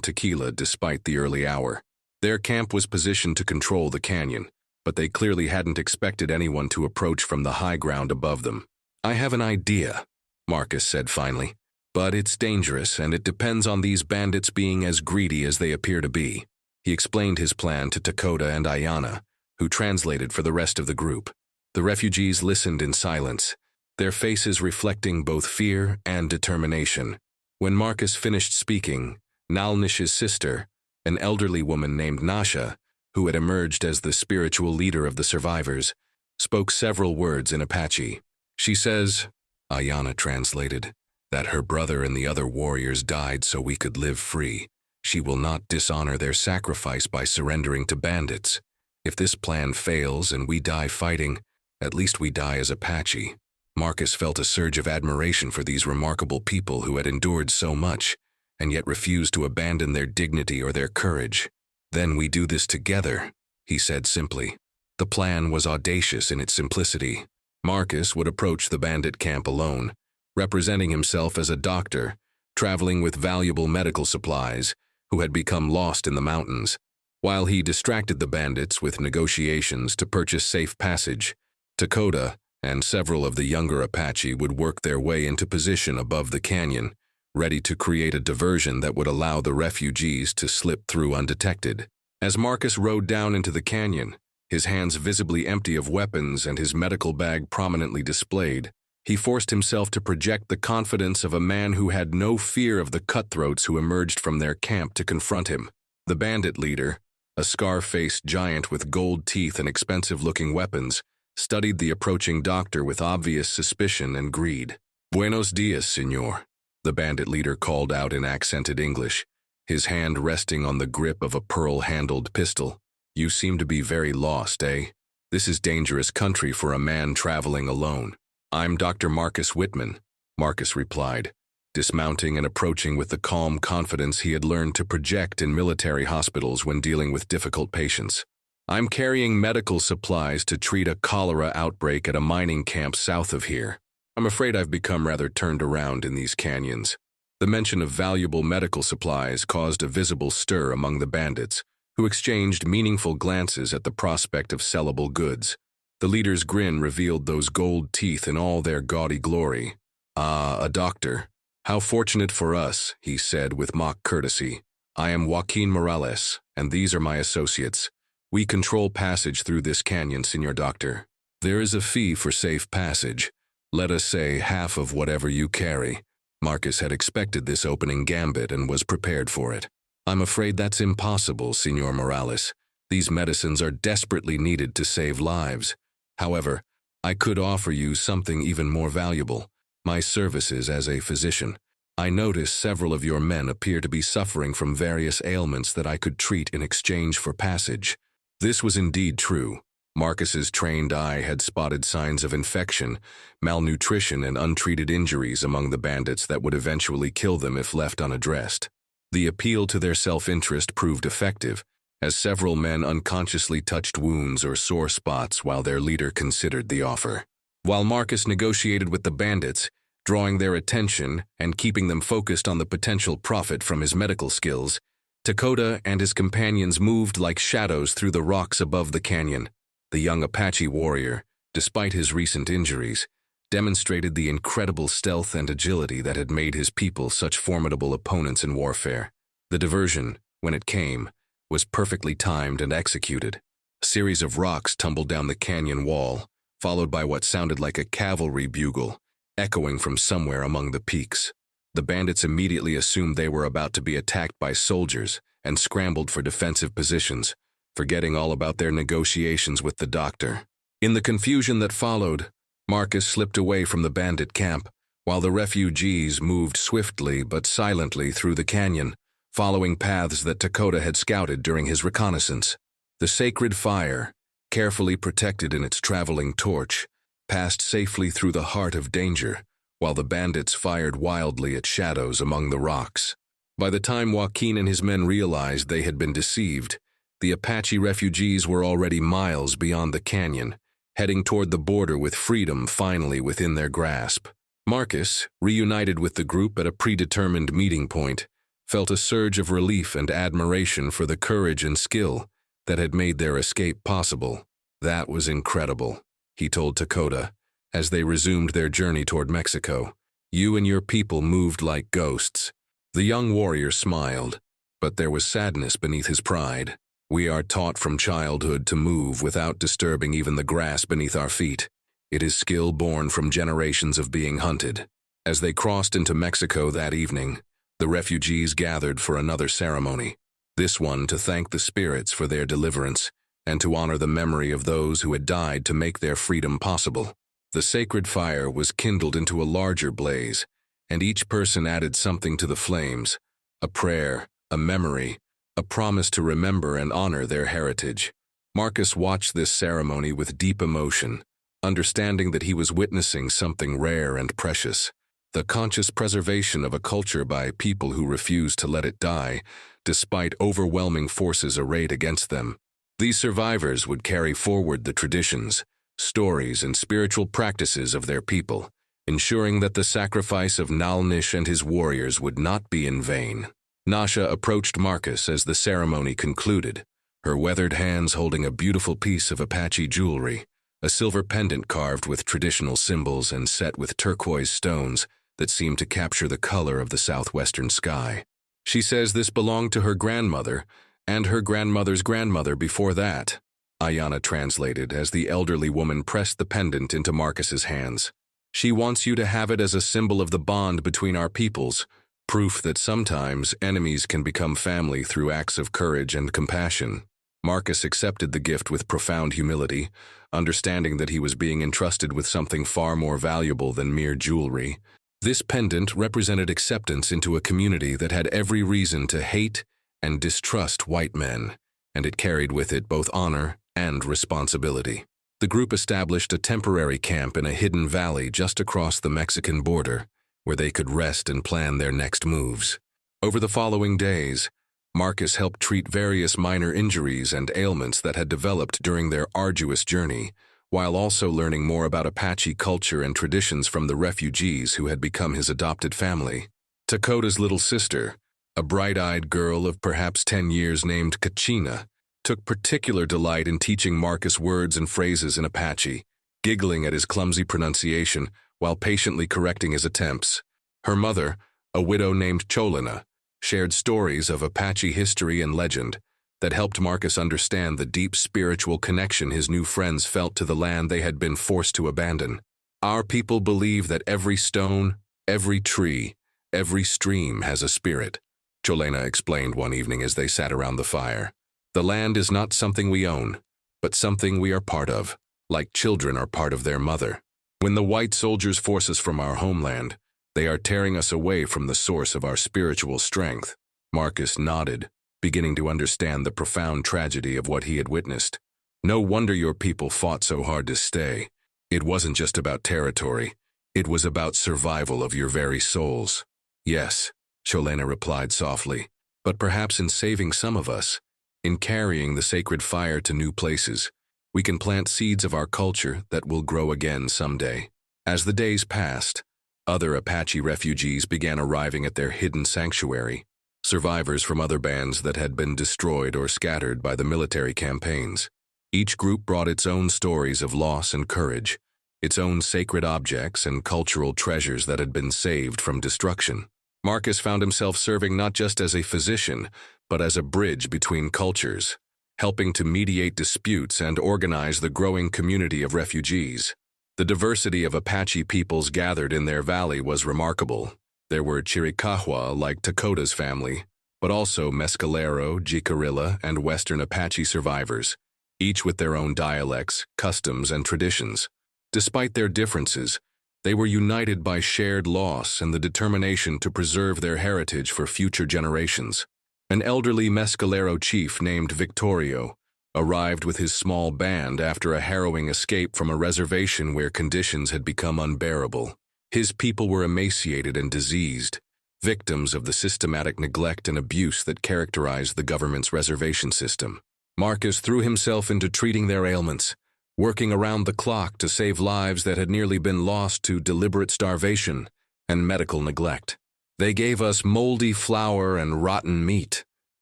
tequila despite the early hour. Their camp was positioned to control the canyon, but they clearly hadn't expected anyone to approach from the high ground above them. "I have an idea," Marcus said finally, "but it's dangerous and it depends on these bandits being as greedy as they appear to be." He explained his plan to Dakota and Ayanna, who translated for the rest of the group. The refugees listened in silence, their faces reflecting both fear and determination. When Marcus finished speaking, Nalnish's sister, an elderly woman named Nasha, who had emerged as the spiritual leader of the survivors, spoke several words in Apache. She says, Ayanna translated, that her brother and the other warriors died so we could live free. She will not dishonor their sacrifice by surrendering to bandits. If this plan fails and we die fighting, at least we die as Apache. Marcus felt a surge of admiration for these remarkable people who had endured so much, and yet refused to abandon their dignity or their courage. "Then we do this together," he said simply. The plan was audacious in its simplicity. Marcus would approach the bandit camp alone, representing himself as a doctor, traveling with valuable medical supplies, who had become lost in the mountains. While he distracted the bandits with negotiations to purchase safe passage, Dakota and several of the younger Apache would work their way into position above the canyon, ready to create a diversion that would allow the refugees to slip through undetected. As Marcus rode down into the canyon, his hands visibly empty of weapons and his medical bag prominently displayed, he forced himself to project the confidence of a man who had no fear of the cutthroats who emerged from their camp to confront him. The bandit leader, a scar-faced giant with gold teeth and expensive-looking weapons, studied the approaching doctor with obvious suspicion and greed. "Buenos dias, senor," the bandit leader called out in accented English, his hand resting on the grip of a pearl-handled pistol. "You seem to be very lost, eh? This is dangerous country for a man traveling alone." "I'm Dr. Marcus Whitman," Marcus replied, dismounting and approaching with the calm confidence he had learned to project in military hospitals when dealing with difficult patients. "I'm carrying medical supplies to treat a cholera outbreak at a mining camp south of here. I'm afraid I've become rather turned around in these canyons." The mention of valuable medical supplies caused a visible stir among the bandits, who exchanged meaningful glances at the prospect of sellable goods. The leader's grin revealed those gold teeth in all their gaudy glory. "Ah, a doctor. How fortunate for us," he said with mock courtesy. "I am Joaquin Morales, and these are my associates. We control passage through this canyon, Senor Doctor. There is a fee for safe passage. Let us say half of whatever you carry." Marcus had expected this opening gambit and was prepared for it. "I'm afraid that's impossible, Senor Morales. These medicines are desperately needed to save lives. However, I could offer you something even more valuable, my services as a physician. I notice several of your men appear to be suffering from various ailments that I could treat in exchange for passage." This was indeed true. Marcus's trained eye had spotted signs of infection, malnutrition, and untreated injuries among the bandits that would eventually kill them if left unaddressed. The appeal to their self-interest proved effective, as several men unconsciously touched wounds or sore spots while their leader considered the offer. While Marcus negotiated with the bandits, drawing their attention and keeping them focused on the potential profit from his medical skills, Dakota and his companions moved like shadows through the rocks above the canyon. The young Apache warrior, despite his recent injuries, demonstrated the incredible stealth and agility that had made his people such formidable opponents in warfare. The diversion, when it came, was perfectly timed and executed. A series of rocks tumbled down the canyon wall, followed by what sounded like a cavalry bugle, echoing from somewhere among the peaks. The bandits immediately assumed they were about to be attacked by soldiers and scrambled for defensive positions, forgetting all about their negotiations with the doctor. In the confusion that followed, Marcus slipped away from the bandit camp, while the refugees moved swiftly but silently through the canyon, following paths that Dakota had scouted during his reconnaissance. The sacred fire, carefully protected in its traveling torch, passed safely through the heart of danger, while the bandits fired wildly at shadows among the rocks. By the time Joaquin and his men realized they had been deceived, the Apache refugees were already miles beyond the canyon, heading toward the border with freedom finally within their grasp. Marcus, reunited with the group at a predetermined meeting point, felt a surge of relief and admiration for the courage and skill that had made their escape possible. "That was incredible," he told Dakota, as they resumed their journey toward Mexico. "You and your people moved like ghosts." The young warrior smiled, but there was sadness beneath his pride. "We are taught from childhood to move without disturbing even the grass beneath our feet. It is skill born from generations of being hunted." As they crossed into Mexico that evening, the refugees gathered for another ceremony, this one to thank the spirits for their deliverance and to honor the memory of those who had died to make their freedom possible. The sacred fire was kindled into a larger blaze, and each person added something to the flames: a prayer, a memory, a promise to remember and honor their heritage. Marcus watched this ceremony with deep emotion, understanding that he was witnessing something rare and precious: the conscious preservation of a culture by people who refused to let it die, despite overwhelming forces arrayed against them. These survivors would carry forward the traditions, stories, and spiritual practices of their people, ensuring that the sacrifice of Nalnish and his warriors would not be in vain. Nasha approached Marcus as the ceremony concluded, her weathered hands holding a beautiful piece of Apache jewelry, a silver pendant carved with traditional symbols and set with turquoise stones that seemed to capture the color of the southwestern sky. "She says this belonged to her grandmother and her grandmother's grandmother before that," Ayana translated as the elderly woman pressed the pendant into Marcus's hands. "She wants you to have it as a symbol of the bond between our peoples, proof that sometimes enemies can become family through acts of courage and compassion." Marcus accepted the gift with profound humility, understanding that he was being entrusted with something far more valuable than mere jewelry. This pendant represented acceptance into a community that had every reason to hate and distrust white men, and it carried with it both honor and responsibility. The group established a temporary camp in a hidden valley just across the Mexican border, where they could rest and plan their next moves. Over the following days, Marcus helped treat various minor injuries and ailments that had developed during their arduous journey, while also learning more about Apache culture and traditions from the refugees who had become his adopted family. Dakota's little sister, a bright-eyed girl of perhaps 10 years named Kachina, took particular delight in teaching Marcus words and phrases in Apache, giggling at his clumsy pronunciation while patiently correcting his attempts. Her mother, a widow named Cholena, shared stories of Apache history and legend that helped Marcus understand the deep spiritual connection his new friends felt to the land they had been forced to abandon. "Our people believe that every stone, every tree, every stream has a spirit," Cholena explained one evening as they sat around the fire. "The land is not something we own, but something we are part of, like children are part of their mother. When the white soldiers force us from our homeland, they are tearing us away from the source of our spiritual strength." Marcus nodded, beginning to understand the profound tragedy of what he had witnessed. "No wonder your people fought so hard to stay. It wasn't just about territory. It was about survival of your very souls." "Yes," Cholena replied softly, "but perhaps in saving some of us, in carrying the sacred fire to new places, we can plant seeds of our culture that will grow again someday." As the days passed, other Apache refugees began arriving at their hidden sanctuary, survivors from other bands that had been destroyed or scattered by the military campaigns. Each group brought its own stories of loss and courage, its own sacred objects and cultural treasures that had been saved from destruction. Marcus found himself serving not just as a physician, but as a bridge between cultures, helping to mediate disputes and organize the growing community of refugees. The diversity of Apache peoples gathered in their valley was remarkable. There were Chiricahua, like Dakota's family, but also Mescalero, Jicarilla, and Western Apache survivors, each with their own dialects, customs, and traditions. Despite their differences, they were united by shared loss and the determination to preserve their heritage for future generations. An elderly Mescalero chief named Victorio arrived with his small band after a harrowing escape from a reservation where conditions had become unbearable. His people were emaciated and diseased, victims of the systematic neglect and abuse that characterized the government's reservation system. Marcus threw himself into treating their ailments, working around the clock to save lives that had nearly been lost to deliberate starvation and medical neglect. They gave us moldy flour and rotten meat,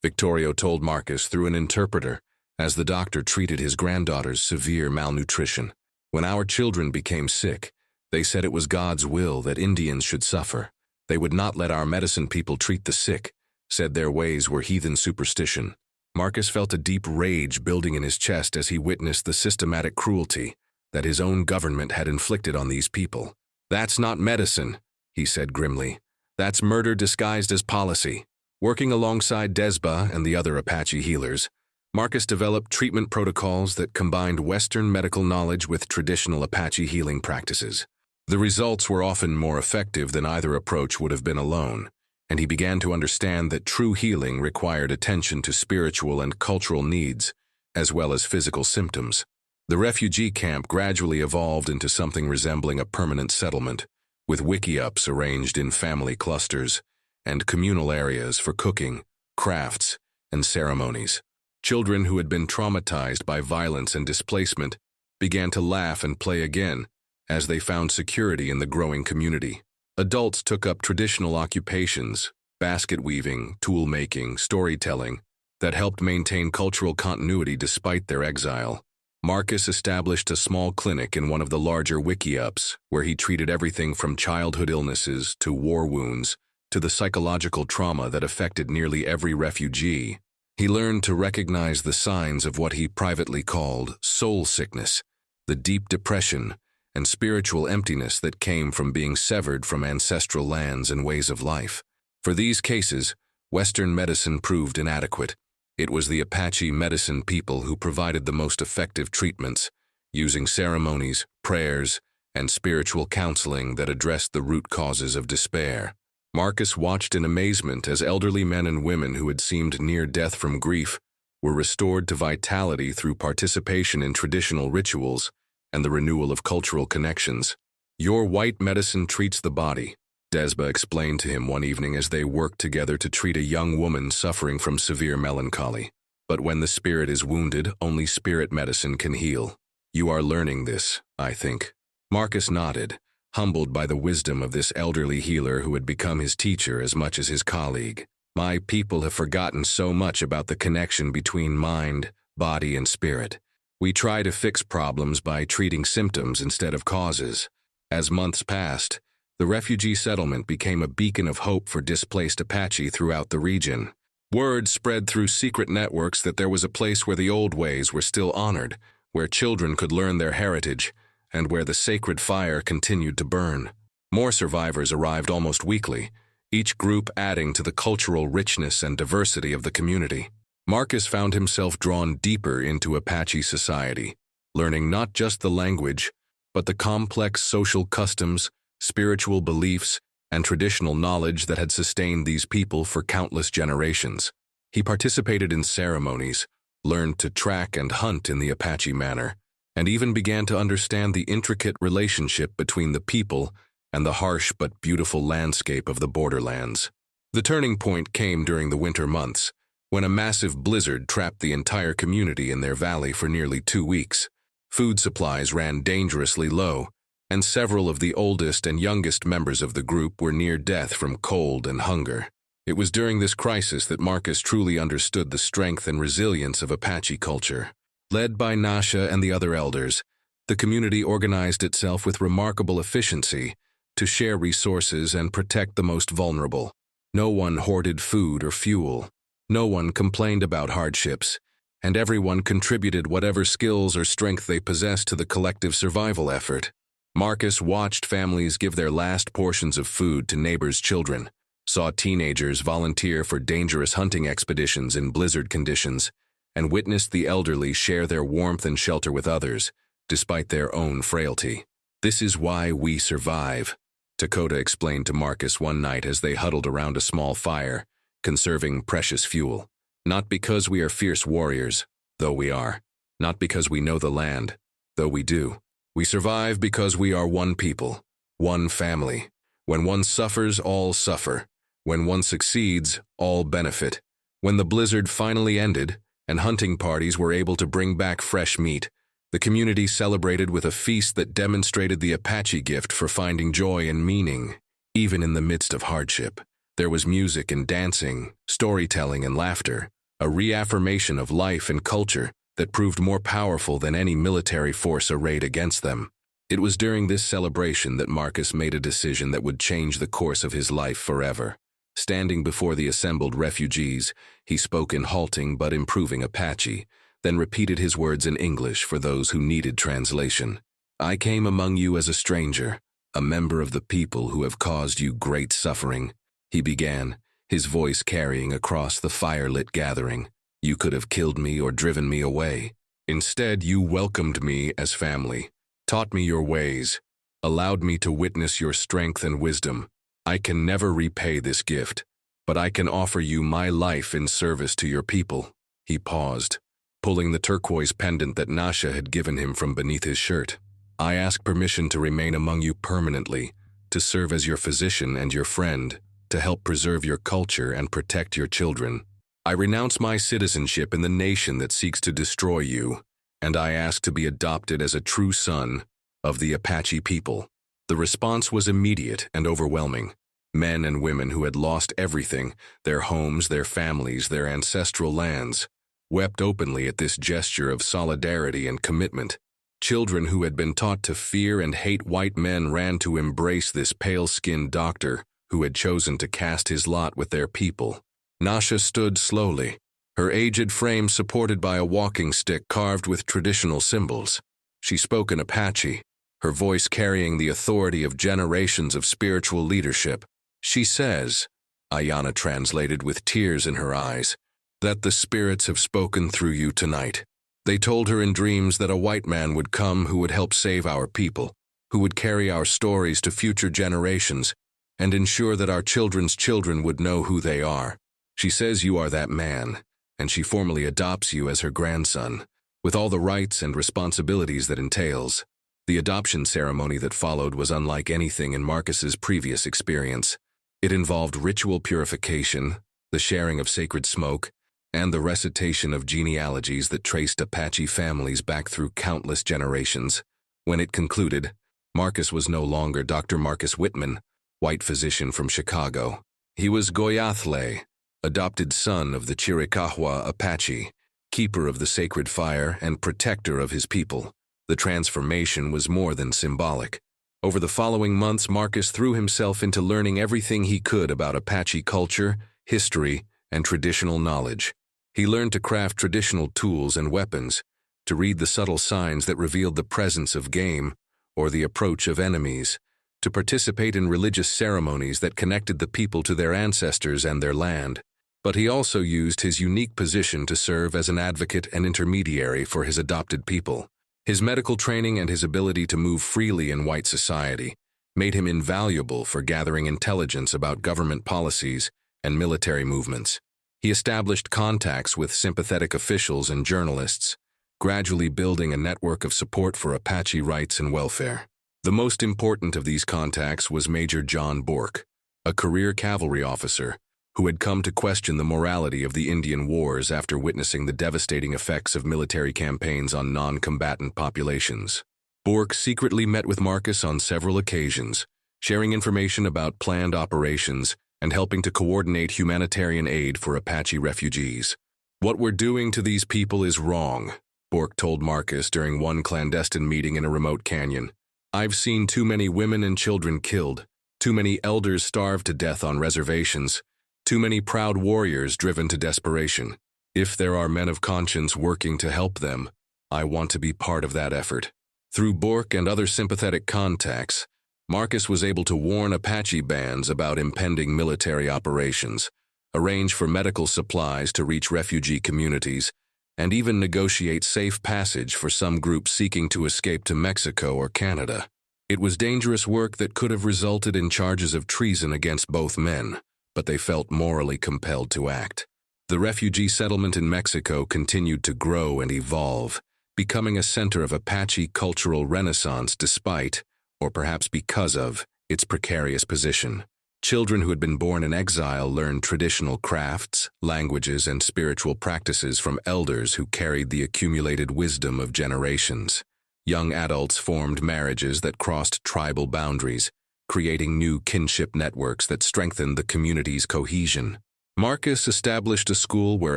Victorio told Marcus through an interpreter as the doctor treated his granddaughter's severe malnutrition. When our children became sick, they said it was God's will that Indians should suffer. They would not let our medicine people treat the sick, said their ways were heathen superstition. Marcus felt a deep rage building in his chest as he witnessed the systematic cruelty that his own government had inflicted on these people. That's not medicine, he said grimly. That's murder disguised as policy. Working alongside Desba and the other Apache healers, Marcus developed treatment protocols that combined Western medical knowledge with traditional Apache healing practices. The results were often more effective than either approach would have been alone, and he began to understand that true healing required attention to spiritual and cultural needs, as well as physical symptoms. The refugee camp gradually evolved into something resembling a permanent settlement, with wiki-ups arranged in family clusters and communal areas for cooking, crafts, and ceremonies. Children who had been traumatized by violence and displacement began to laugh and play again as they found security in the growing community. Adults took up traditional occupations, basket weaving, tool making, storytelling, that helped maintain cultural continuity despite their exile. Marcus established a small clinic in one of the larger wiki-ups, where he treated everything from childhood illnesses to war wounds to the psychological trauma that affected nearly every refugee. He learned to recognize the signs of what he privately called soul sickness, the deep depression and spiritual emptiness that came from being severed from ancestral lands and ways of life. For these cases, Western medicine proved inadequate. It was the Apache medicine people who provided the most effective treatments, using ceremonies, prayers, and spiritual counseling that addressed the root causes of despair. Marcus watched in amazement as elderly men and women who had seemed near death from grief were restored to vitality through participation in traditional rituals and the renewal of cultural connections. Your white medicine treats the body, Desba explained to him one evening as they worked together to treat a young woman suffering from severe melancholy. But when the spirit is wounded, only spirit medicine can heal. You are learning this, I think. Marcus nodded, humbled by the wisdom of this elderly healer who had become his teacher as much as his colleague. My people have forgotten so much about the connection between mind, body, and spirit. We try to fix problems by treating symptoms instead of causes. As months passed, the refugee settlement became a beacon of hope for displaced Apache throughout the region. Word spread through secret networks that there was a place where the old ways were still honored, where children could learn their heritage, and where the sacred fire continued to burn. More survivors arrived almost weekly, each group adding to the cultural richness and diversity of the community. Marcus found himself drawn deeper into Apache society, learning not just the language, but the complex social customs, spiritual beliefs, and traditional knowledge that had sustained these people for countless generations. He participated in ceremonies, learned to track and hunt in the Apache manner, and even began to understand the intricate relationship between the people and the harsh but beautiful landscape of the borderlands. The turning point came during the winter months, when a massive blizzard trapped the entire community in their valley for nearly 2 weeks. Food supplies ran dangerously low, and several of the oldest and youngest members of the group were near death from cold and hunger. It was during this crisis that Marcus truly understood the strength and resilience of Apache culture. Led by Nasha and the other elders, the community organized itself with remarkable efficiency to share resources and protect the most vulnerable. No one hoarded food or fuel. No one complained about hardships, and everyone contributed whatever skills or strength they possessed to the collective survival effort. Marcus watched families give their last portions of food to neighbors' children, saw teenagers volunteer for dangerous hunting expeditions in blizzard conditions, and witnessed the elderly share their warmth and shelter with others, despite their own frailty. This is why we survive, Dakota explained to Marcus one night as they huddled around a small fire, conserving precious fuel. Not because we are fierce warriors, though we are. Not because we know the land, though we do. We survive because we are one people, one family. When one suffers, all suffer. When one succeeds, all benefit. When the blizzard finally ended, and hunting parties were able to bring back fresh meat, The community celebrated with a feast that demonstrated the Apache gift for finding joy and meaning, even in the midst of hardship. There was music and dancing, storytelling and laughter, a reaffirmation of life and culture that proved more powerful than any military force arrayed against them. It was during this celebration that Marcus made a decision that would change the course of his life forever. Standing before the assembled refugees, he spoke in halting but improving Apache, then repeated his words in English for those who needed translation. "I came among you as a stranger, a member of the people who have caused you great suffering," he began, his voice carrying across the fire-lit gathering. "You could have killed me or driven me away. Instead, you welcomed me as family, taught me your ways, allowed me to witness your strength and wisdom. I can never repay this gift, but I can offer you my life in service to your people." He paused, pulling the turquoise pendant that Nasha had given him from beneath his shirt. "I ask permission to remain among you permanently, to serve as your physician and your friend, to help preserve your culture and protect your children. I renounce my citizenship in the nation that seeks to destroy you, and I ask to be adopted as a true son of the Apache people." The response was immediate and overwhelming. Men and women who had lost everything, their homes, their families, their ancestral lands, wept openly at this gesture of solidarity and commitment. Children who had been taught to fear and hate white men ran to embrace this pale-skinned doctor who had chosen to cast his lot with their people. Nasha stood slowly, her aged frame supported by a walking stick carved with traditional symbols. She spoke in Apache, her voice carrying the authority of generations of spiritual leadership. "She says," Ayana translated with tears in her eyes, "that the spirits have spoken through you tonight. They told her in dreams that a white man would come who would help save our people, who would carry our stories to future generations, and ensure that our children's children would know who they are. She says you are that man, and she formally adopts you as her grandson, with all the rights and responsibilities that entails." The adoption ceremony that followed was unlike anything in Marcus's previous experience. It involved ritual purification, the sharing of sacred smoke, and the recitation of genealogies that traced Apache families back through countless generations. When it concluded, Marcus was no longer Dr. Marcus Whitman, white physician from Chicago. He was Goyathle, adopted son of the Chiricahua Apache, keeper of the sacred fire and protector of his people. The transformation was more than symbolic. Over the following months, Marcus threw himself into learning everything he could about Apache culture, history, and traditional knowledge. He learned to craft traditional tools and weapons, to read the subtle signs that revealed the presence of game or the approach of enemies, to participate in religious ceremonies that connected the people to their ancestors and their land. But he also used his unique position to serve as an advocate and intermediary for his adopted people. His medical training and his ability to move freely in white society made him invaluable for gathering intelligence about government policies and military movements. He established contacts with sympathetic officials and journalists, gradually building a network of support for Apache rights and welfare. The most important of these contacts was Major John Bourke, a career cavalry officer who had come to question the morality of the Indian Wars after witnessing the devastating effects of military campaigns on non-combatant populations. Bourke secretly met with Marcus on several occasions, sharing information about planned operations and helping to coordinate humanitarian aid for Apache refugees. "What we're doing to these people is wrong," Bourke told Marcus during one clandestine meeting in a remote canyon. "I've seen too many women and children killed, too many elders starved to death on reservations, too many proud warriors driven to desperation. If there are men of conscience working to help them, I want to be part of that effort." Through Bourke and other sympathetic contacts, Marcus was able to warn Apache bands about impending military operations, arrange for medical supplies to reach refugee communities, and even negotiate safe passage for some groups seeking to escape to Mexico or Canada. It was dangerous work that could have resulted in charges of treason against both men, but they felt morally compelled to act. The refugee settlement in Mexico continued to grow and evolve, becoming a center of Apache cultural renaissance despite, or perhaps because of, its precarious position. Children who had been born in exile learned traditional crafts, languages, and spiritual practices from elders who carried the accumulated wisdom of generations. Young adults formed marriages that crossed tribal boundaries, creating new kinship networks that strengthened the community's cohesion. Marcus established a school where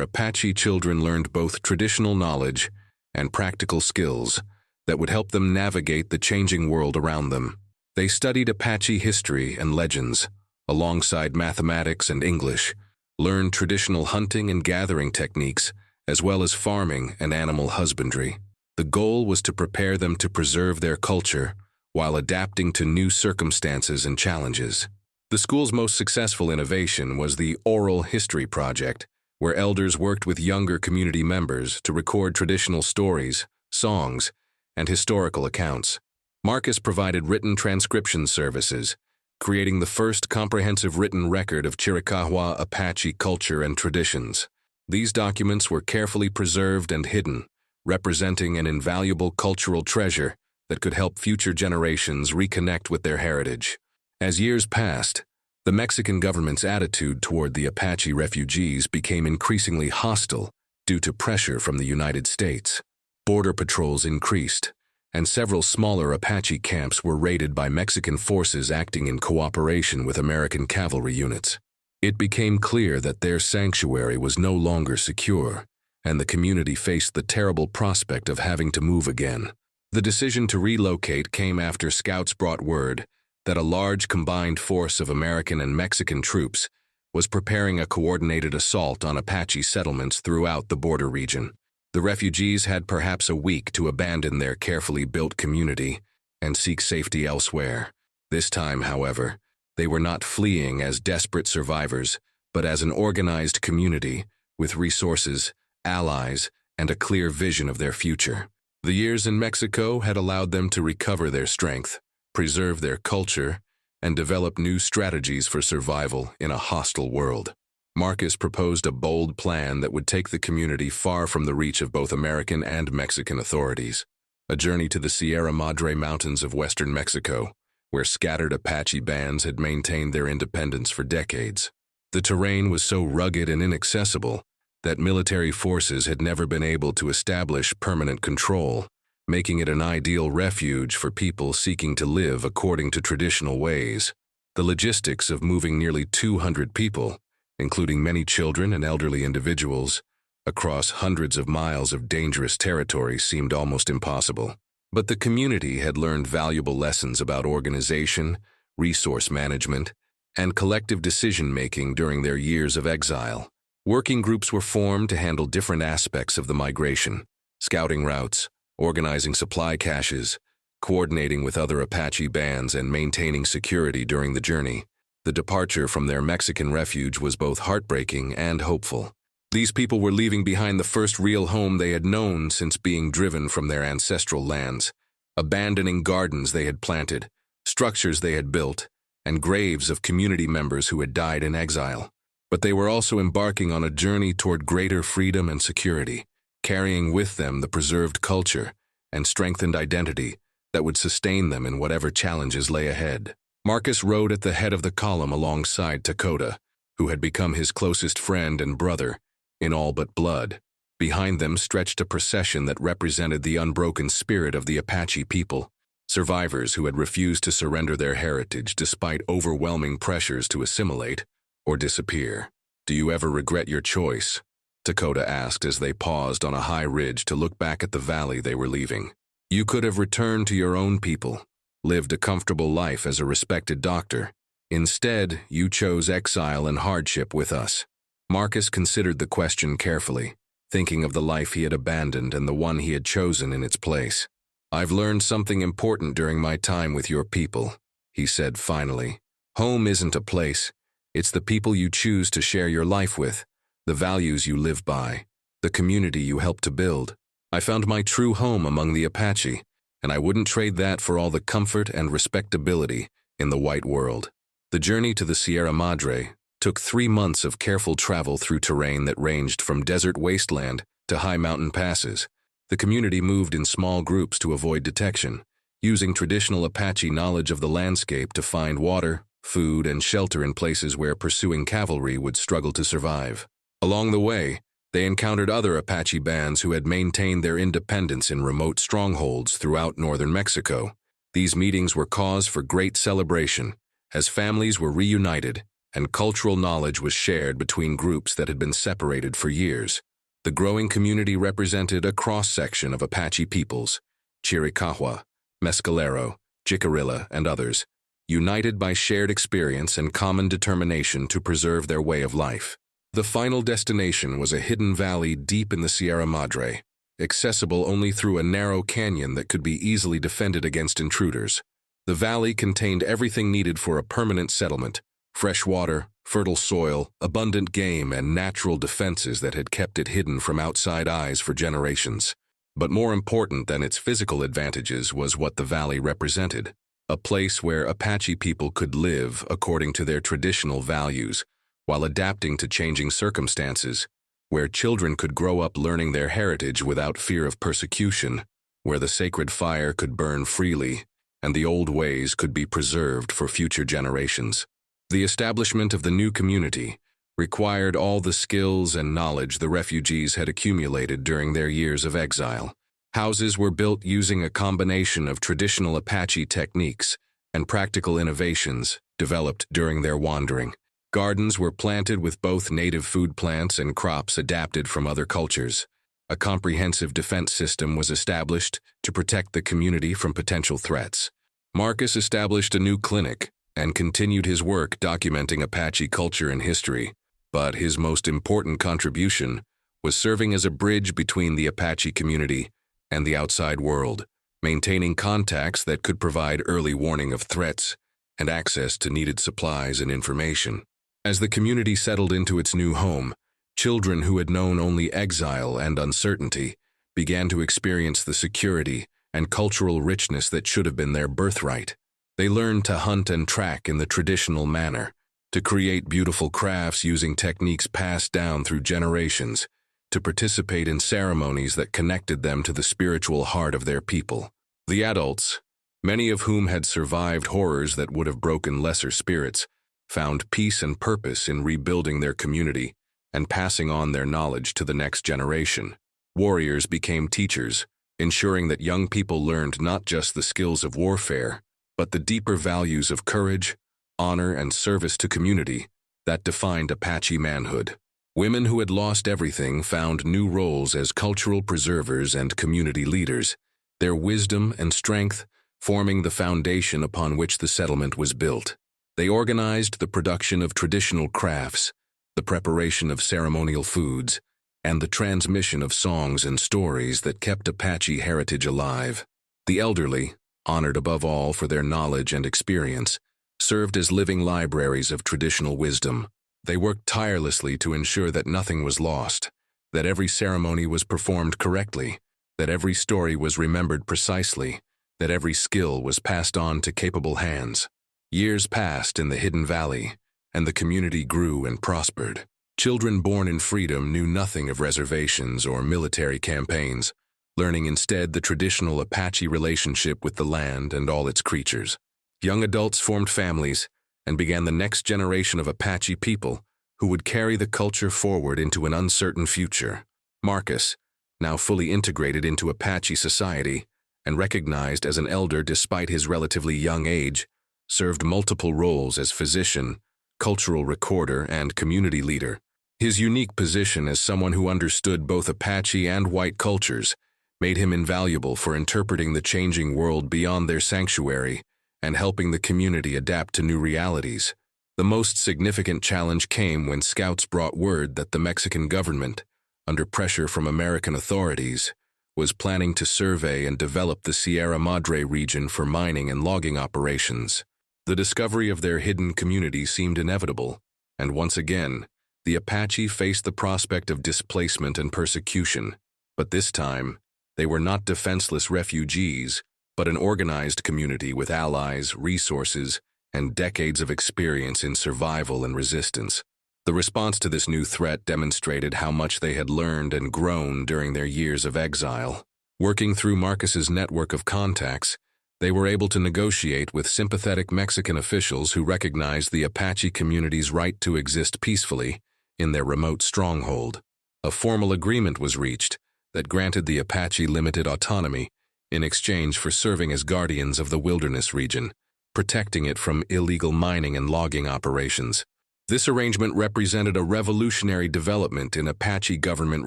Apache children learned both traditional knowledge and practical skills that would help them navigate the changing world around them. They studied Apache history and legends, alongside mathematics and English, learned traditional hunting and gathering techniques, as well as farming and animal husbandry. The goal was to prepare them to preserve their culture while adapting to new circumstances and challenges. The school's most successful innovation was the Oral History Project, where elders worked with younger community members to record traditional stories, songs, and historical accounts. Marcus provided written transcription services, creating the first comprehensive written record of Chiricahua Apache culture and traditions. These documents were carefully preserved and hidden, representing an invaluable cultural treasure that could help future generations reconnect with their heritage. As years passed, the Mexican government's attitude toward the Apache refugees became increasingly hostile due to pressure from the United States. Border patrols increased, and several smaller Apache camps were raided by Mexican forces acting in cooperation with American cavalry units. It became clear that their sanctuary was no longer secure, and the community faced the terrible prospect of having to move again. The decision to relocate came after scouts brought word that a large combined force of American and Mexican troops was preparing a coordinated assault on Apache settlements throughout the border region. The refugees had perhaps a week to abandon their carefully built community and seek safety elsewhere. This time, however, they were not fleeing as desperate survivors, but as an organized community with resources, allies, and a clear vision of their future. The years in Mexico had allowed them to recover their strength, preserve their culture, and develop new strategies for survival in a hostile world. Marcus proposed a bold plan that would take the community far from the reach of both American and Mexican authorities. A journey to the Sierra Madre Mountains of western Mexico, where scattered Apache bands had maintained their independence for decades. The terrain was so rugged and inaccessible that military forces had never been able to establish permanent control, making it an ideal refuge for people seeking to live according to traditional ways. The logistics of moving nearly 200 people, including many children and elderly individuals, across hundreds of miles of dangerous territory seemed almost impossible. But the community had learned valuable lessons about organization, resource management, and collective decision-making during their years of exile. Working groups were formed to handle different aspects of the migration: scouting routes, organizing supply caches, coordinating with other Apache bands, and maintaining security during the journey. The departure from their Mexican refuge was both heartbreaking and hopeful. These people were leaving behind the first real home they had known since being driven from their ancestral lands, abandoning gardens they had planted, structures they had built, and graves of community members who had died in exile. But they were also embarking on a journey toward greater freedom and security, carrying with them the preserved culture and strengthened identity that would sustain them in whatever challenges lay ahead. Marcus rode at the head of the column alongside Dakota, who had become his closest friend and brother, in all but blood. Behind them stretched a procession that represented the unbroken spirit of the Apache people, survivors who had refused to surrender their heritage despite overwhelming pressures to assimilate or disappear. "Do you ever regret your choice?" Dakota asked as they paused on a high ridge to look back at the valley they were leaving. "You could have returned to your own people, lived a comfortable life as a respected doctor. Instead, you chose exile and hardship with us." Marcus considered the question carefully, thinking of the life he had abandoned and the one he had chosen in its place. "I've learned something important during my time with your people," he said finally. "Home isn't a place. It's the people you choose to share your life with, the values you live by, the community you help to build. I found my true home among the Apache, and I wouldn't trade that for all the comfort and respectability in the white world." The journey to the Sierra Madre took 3 months of careful travel through terrain that ranged from desert wasteland to high mountain passes. The community moved in small groups to avoid detection, using traditional Apache knowledge of the landscape to find water, food, and shelter in places where pursuing cavalry would struggle to survive. Along the way, they encountered other Apache bands who had maintained their independence in remote strongholds throughout northern Mexico. These meetings were cause for great celebration, as families were reunited and cultural knowledge was shared between groups that had been separated for years. The growing community represented a cross-section of Apache peoples, Chiricahua, Mescalero, Jicarilla, and others, united by shared experience and common determination to preserve their way of life. The final destination was a hidden valley deep in the Sierra Madre, accessible only through a narrow canyon that could be easily defended against intruders. The valley contained everything needed for a permanent settlement: fresh water, fertile soil, abundant game, and natural defenses that had kept it hidden from outside eyes for generations. But more important than its physical advantages was what the valley represented: a place where Apache people could live according to their traditional values, while adapting to changing circumstances, where children could grow up learning their heritage without fear of persecution, where the sacred fire could burn freely, and the old ways could be preserved for future generations. The establishment of the new community required all the skills and knowledge the refugees had accumulated during their years of exile. Houses were built using a combination of traditional Apache techniques and practical innovations developed during their wandering. Gardens were planted with both native food plants and crops adapted from other cultures. A comprehensive defense system was established to protect the community from potential threats. Marcus established a new clinic and continued his work documenting Apache culture and history. But his most important contribution was serving as a bridge between the Apache community and the outside world, maintaining contacts that could provide early warning of threats and access to needed supplies and information. As the community settled into its new home, children who had known only exile and uncertainty began to experience the security and cultural richness that should have been their birthright. They learned to hunt and track in the traditional manner, to create beautiful crafts using techniques passed down through generations, to participate in ceremonies that connected them to the spiritual heart of their people. The adults, many of whom had survived horrors that would have broken lesser spirits, found peace and purpose in rebuilding their community and passing on their knowledge to the next generation. Warriors became teachers, ensuring that young people learned not just the skills of warfare, but the deeper values of courage, honor, and service to community that defined Apache manhood. Women who had lost everything found new roles as cultural preservers and community leaders, their wisdom and strength forming the foundation upon which the settlement was built. They organized the production of traditional crafts, the preparation of ceremonial foods, and the transmission of songs and stories that kept Apache heritage alive. The elderly, honored above all for their knowledge and experience, served as living libraries of traditional wisdom. They worked tirelessly to ensure that nothing was lost, that every ceremony was performed correctly, that every story was remembered precisely, that every skill was passed on to capable hands. Years passed in the hidden valley, and the community grew and prospered. Children born in freedom knew nothing of reservations or military campaigns, learning instead the traditional Apache relationship with the land and all its creatures. Young adults formed families and began the next generation of Apache people who would carry the culture forward into an uncertain future. Marcus, now fully integrated into Apache society and recognized as an elder despite his relatively young age, served multiple roles as physician, cultural recorder, and community leader. His unique position as someone who understood both Apache and white cultures made him invaluable for interpreting the changing world beyond their sanctuary and helping the community adapt to new realities. The most significant challenge came when scouts brought word that the Mexican government, under pressure from American authorities, was planning to survey and develop the Sierra Madre region for mining and logging operations. The discovery of their hidden community seemed inevitable, and once again, the Apache faced the prospect of displacement and persecution. But this time, they were not defenseless refugees, but an organized community with allies, resources, and decades of experience in survival and resistance. The response to this new threat demonstrated how much they had learned and grown during their years of exile. Working through Marcus's network of contacts, They were able to negotiate with sympathetic Mexican officials who recognized the Apache community's right to exist peacefully in their remote stronghold. A formal agreement was reached that granted the Apache limited autonomy in exchange for serving as guardians of the wilderness region, protecting it from illegal mining and logging operations. This arrangement represented a revolutionary development in Apache government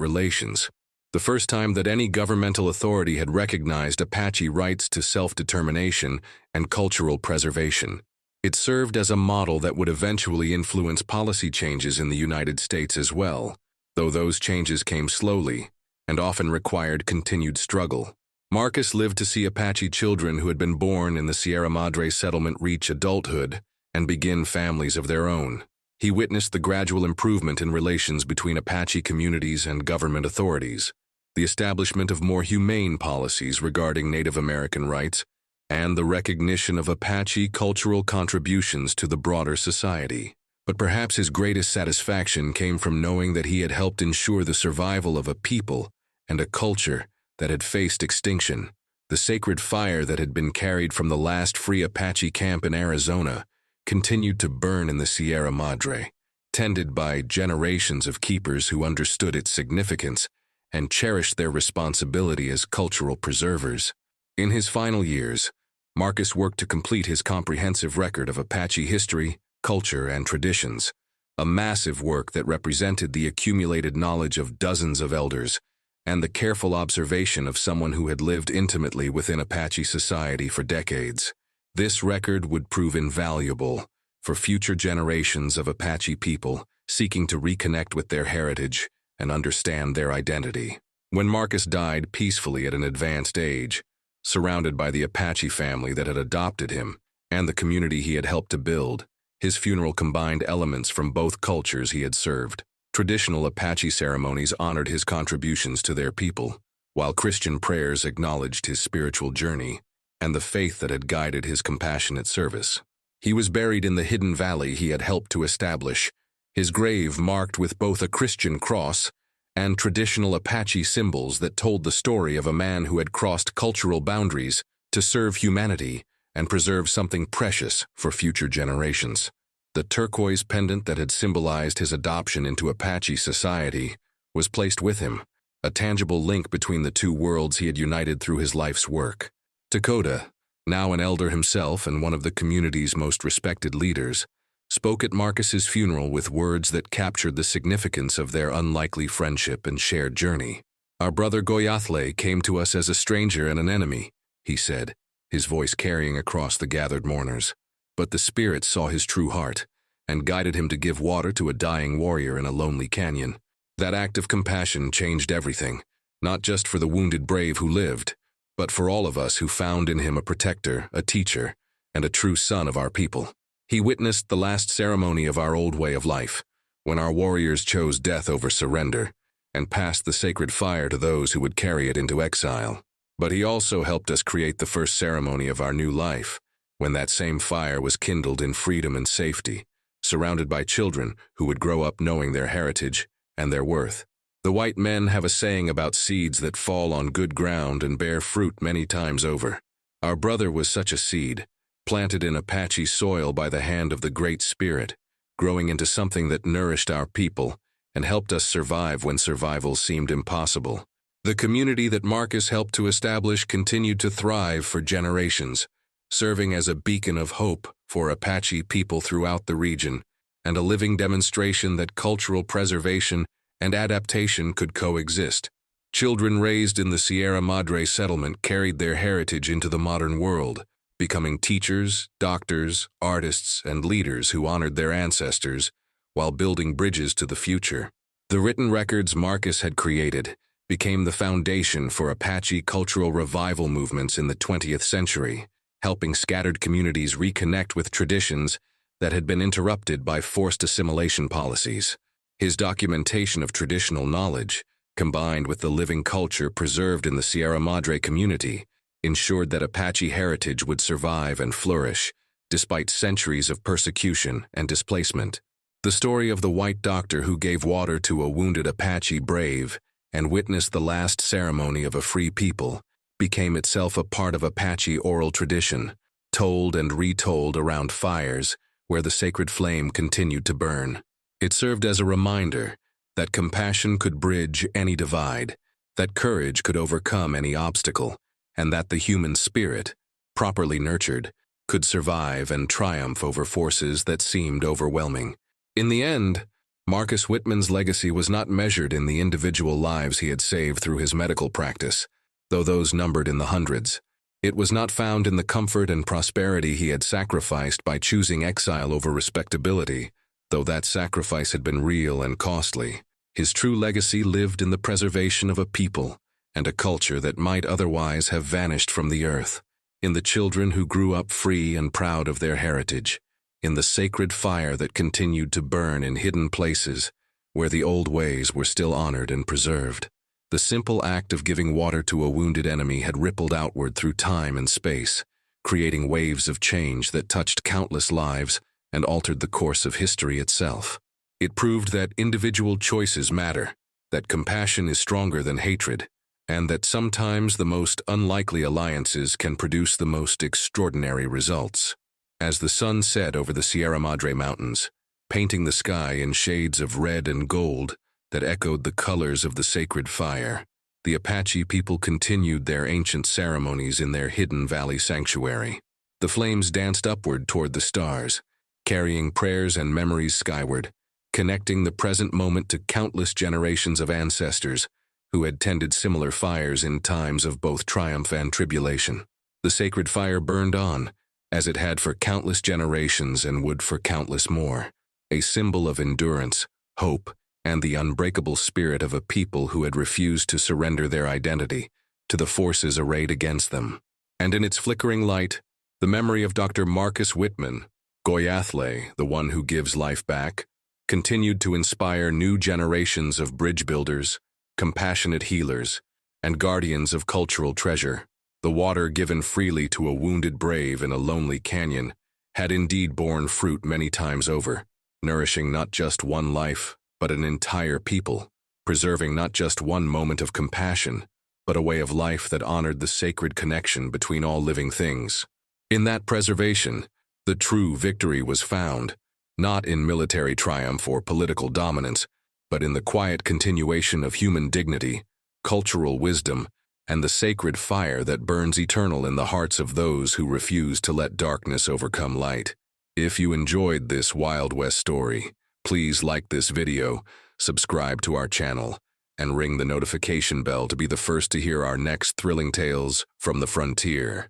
relations, the first time that any governmental authority had recognized Apache rights to self-determination and cultural preservation. It served as a model that would eventually influence policy changes in the United States as well, though those changes came slowly and often required continued struggle. Marcus lived to see Apache children who had been born in the Sierra Madre settlement reach adulthood and begin families of their own. He witnessed the gradual improvement in relations between Apache communities and government authorities, the establishment of more humane policies regarding Native American rights, and the recognition of Apache cultural contributions to the broader society. But perhaps his greatest satisfaction came from knowing that he had helped ensure the survival of a people and a culture that had faced extinction. The sacred fire that had been carried from the last free Apache camp in Arizona continued to burn in the Sierra Madre, tended by generations of keepers who understood its significance and cherished their responsibility as cultural preservers. In his final years, Marcus worked to complete his comprehensive record of Apache history, culture, and traditions, a massive work that represented the accumulated knowledge of dozens of elders and the careful observation of someone who had lived intimately within Apache society for decades. This record would prove invaluable for future generations of Apache people seeking to reconnect with their heritage and understand their identity. When Marcus died peacefully at an advanced age, surrounded by the Apache family that had adopted him and the community he had helped to build, his funeral combined elements from both cultures he had served. Traditional Apache ceremonies honored his contributions to their people, while Christian prayers acknowledged his spiritual journey and the faith that had guided his compassionate service. He was buried in the hidden valley he had helped to establish, his grave marked with both a Christian cross and traditional Apache symbols that told the story of a man who had crossed cultural boundaries to serve humanity and preserve something precious for future generations. The turquoise pendant that had symbolized his adoption into Apache society was placed with him, a tangible link between the two worlds he had united through his life's work. Dakota, now an elder himself and one of the community's most respected leaders, spoke at Marcus's funeral with words that captured the significance of their unlikely friendship and shared journey. "Our brother Goyathle came to us as a stranger and an enemy," he said, his voice carrying across the gathered mourners. But the spirit saw his true heart and guided him to give water to a dying warrior in a lonely canyon. That act of compassion changed everything, not just for the wounded brave who lived, but for all of us who found in him a protector, a teacher, and a true son of our people. He witnessed the last ceremony of our old way of life, when our warriors chose death over surrender and passed the sacred fire to those who would carry it into exile. But he also helped us create the first ceremony of our new life, when that same fire was kindled in freedom and safety, surrounded by children who would grow up knowing their heritage and their worth. The white men have a saying about seeds that fall on good ground and bear fruit many times over. Our brother was such a seed, planted in Apache soil by the hand of the Great Spirit, growing into something that nourished our people and helped us survive when survival seemed impossible. The community that Marcus helped to establish continued to thrive for generations, serving as a beacon of hope for Apache people throughout the region, and a living demonstration that cultural preservation and adaptation could coexist. Children raised in the Sierra Madre settlement carried their heritage into the modern world, becoming teachers, doctors, artists, and leaders who honored their ancestors while building bridges to the future. The written records Marcus had created became the foundation for Apache cultural revival movements in the 20th century, helping scattered communities reconnect with traditions that had been interrupted by forced assimilation policies. His documentation of traditional knowledge, combined with the living culture preserved in the Sierra Madre community, ensured that Apache heritage would survive and flourish, despite centuries of persecution and displacement. The story of the white doctor who gave water to a wounded Apache brave and witnessed the last ceremony of a free people became itself a part of Apache oral tradition, told and retold around fires where the sacred flame continued to burn. It served as a reminder that compassion could bridge any divide, that courage could overcome any obstacle, and that the human spirit, properly nurtured, could survive and triumph over forces that seemed overwhelming. In the end, Marcus Whitman's legacy was not measured in the individual lives he had saved through his medical practice, though those numbered in the hundreds. It was not found in the comfort and prosperity he had sacrificed by choosing exile over respectability, though that sacrifice had been real and costly. His true legacy lived in the preservation of a people and a culture that might otherwise have vanished from the earth, in the children who grew up free and proud of their heritage, in the sacred fire that continued to burn in hidden places where the old ways were still honored and preserved. The simple act of giving water to a wounded enemy had rippled outward through time and space, creating waves of change that touched countless lives and altered the course of history itself. It proved that individual choices matter, that compassion is stronger than hatred, and that sometimes the most unlikely alliances can produce the most extraordinary results. As the sun set over the Sierra Madre Mountains, painting the sky in shades of red and gold that echoed the colors of the sacred fire, the Apache people continued their ancient ceremonies in their hidden valley sanctuary. The flames danced upward toward the stars, carrying prayers and memories skyward, connecting the present moment to countless generations of ancestors who had tended similar fires in times of both triumph and tribulation. The sacred fire burned on, as it had for countless generations and would for countless more, a symbol of endurance, hope, and the unbreakable spirit of a people who had refused to surrender their identity to the forces arrayed against them. And in its flickering light, the memory of Dr. Marcus Whitman, Goyathle, the one who gives life back, continued to inspire new generations of bridge builders, compassionate healers, and guardians of cultural treasure. The water given freely to a wounded brave in a lonely canyon had indeed borne fruit many times over, nourishing not just one life, but an entire people, preserving not just one moment of compassion, but a way of life that honored the sacred connection between all living things. In that preservation, the true victory was found, not in military triumph or political dominance, but in the quiet continuation of human dignity, cultural wisdom, and the sacred fire that burns eternal in the hearts of those who refuse to let darkness overcome light. If you enjoyed this Wild West story, please like this video, subscribe to our channel, and ring the notification bell to be the first to hear our next thrilling tales from the frontier.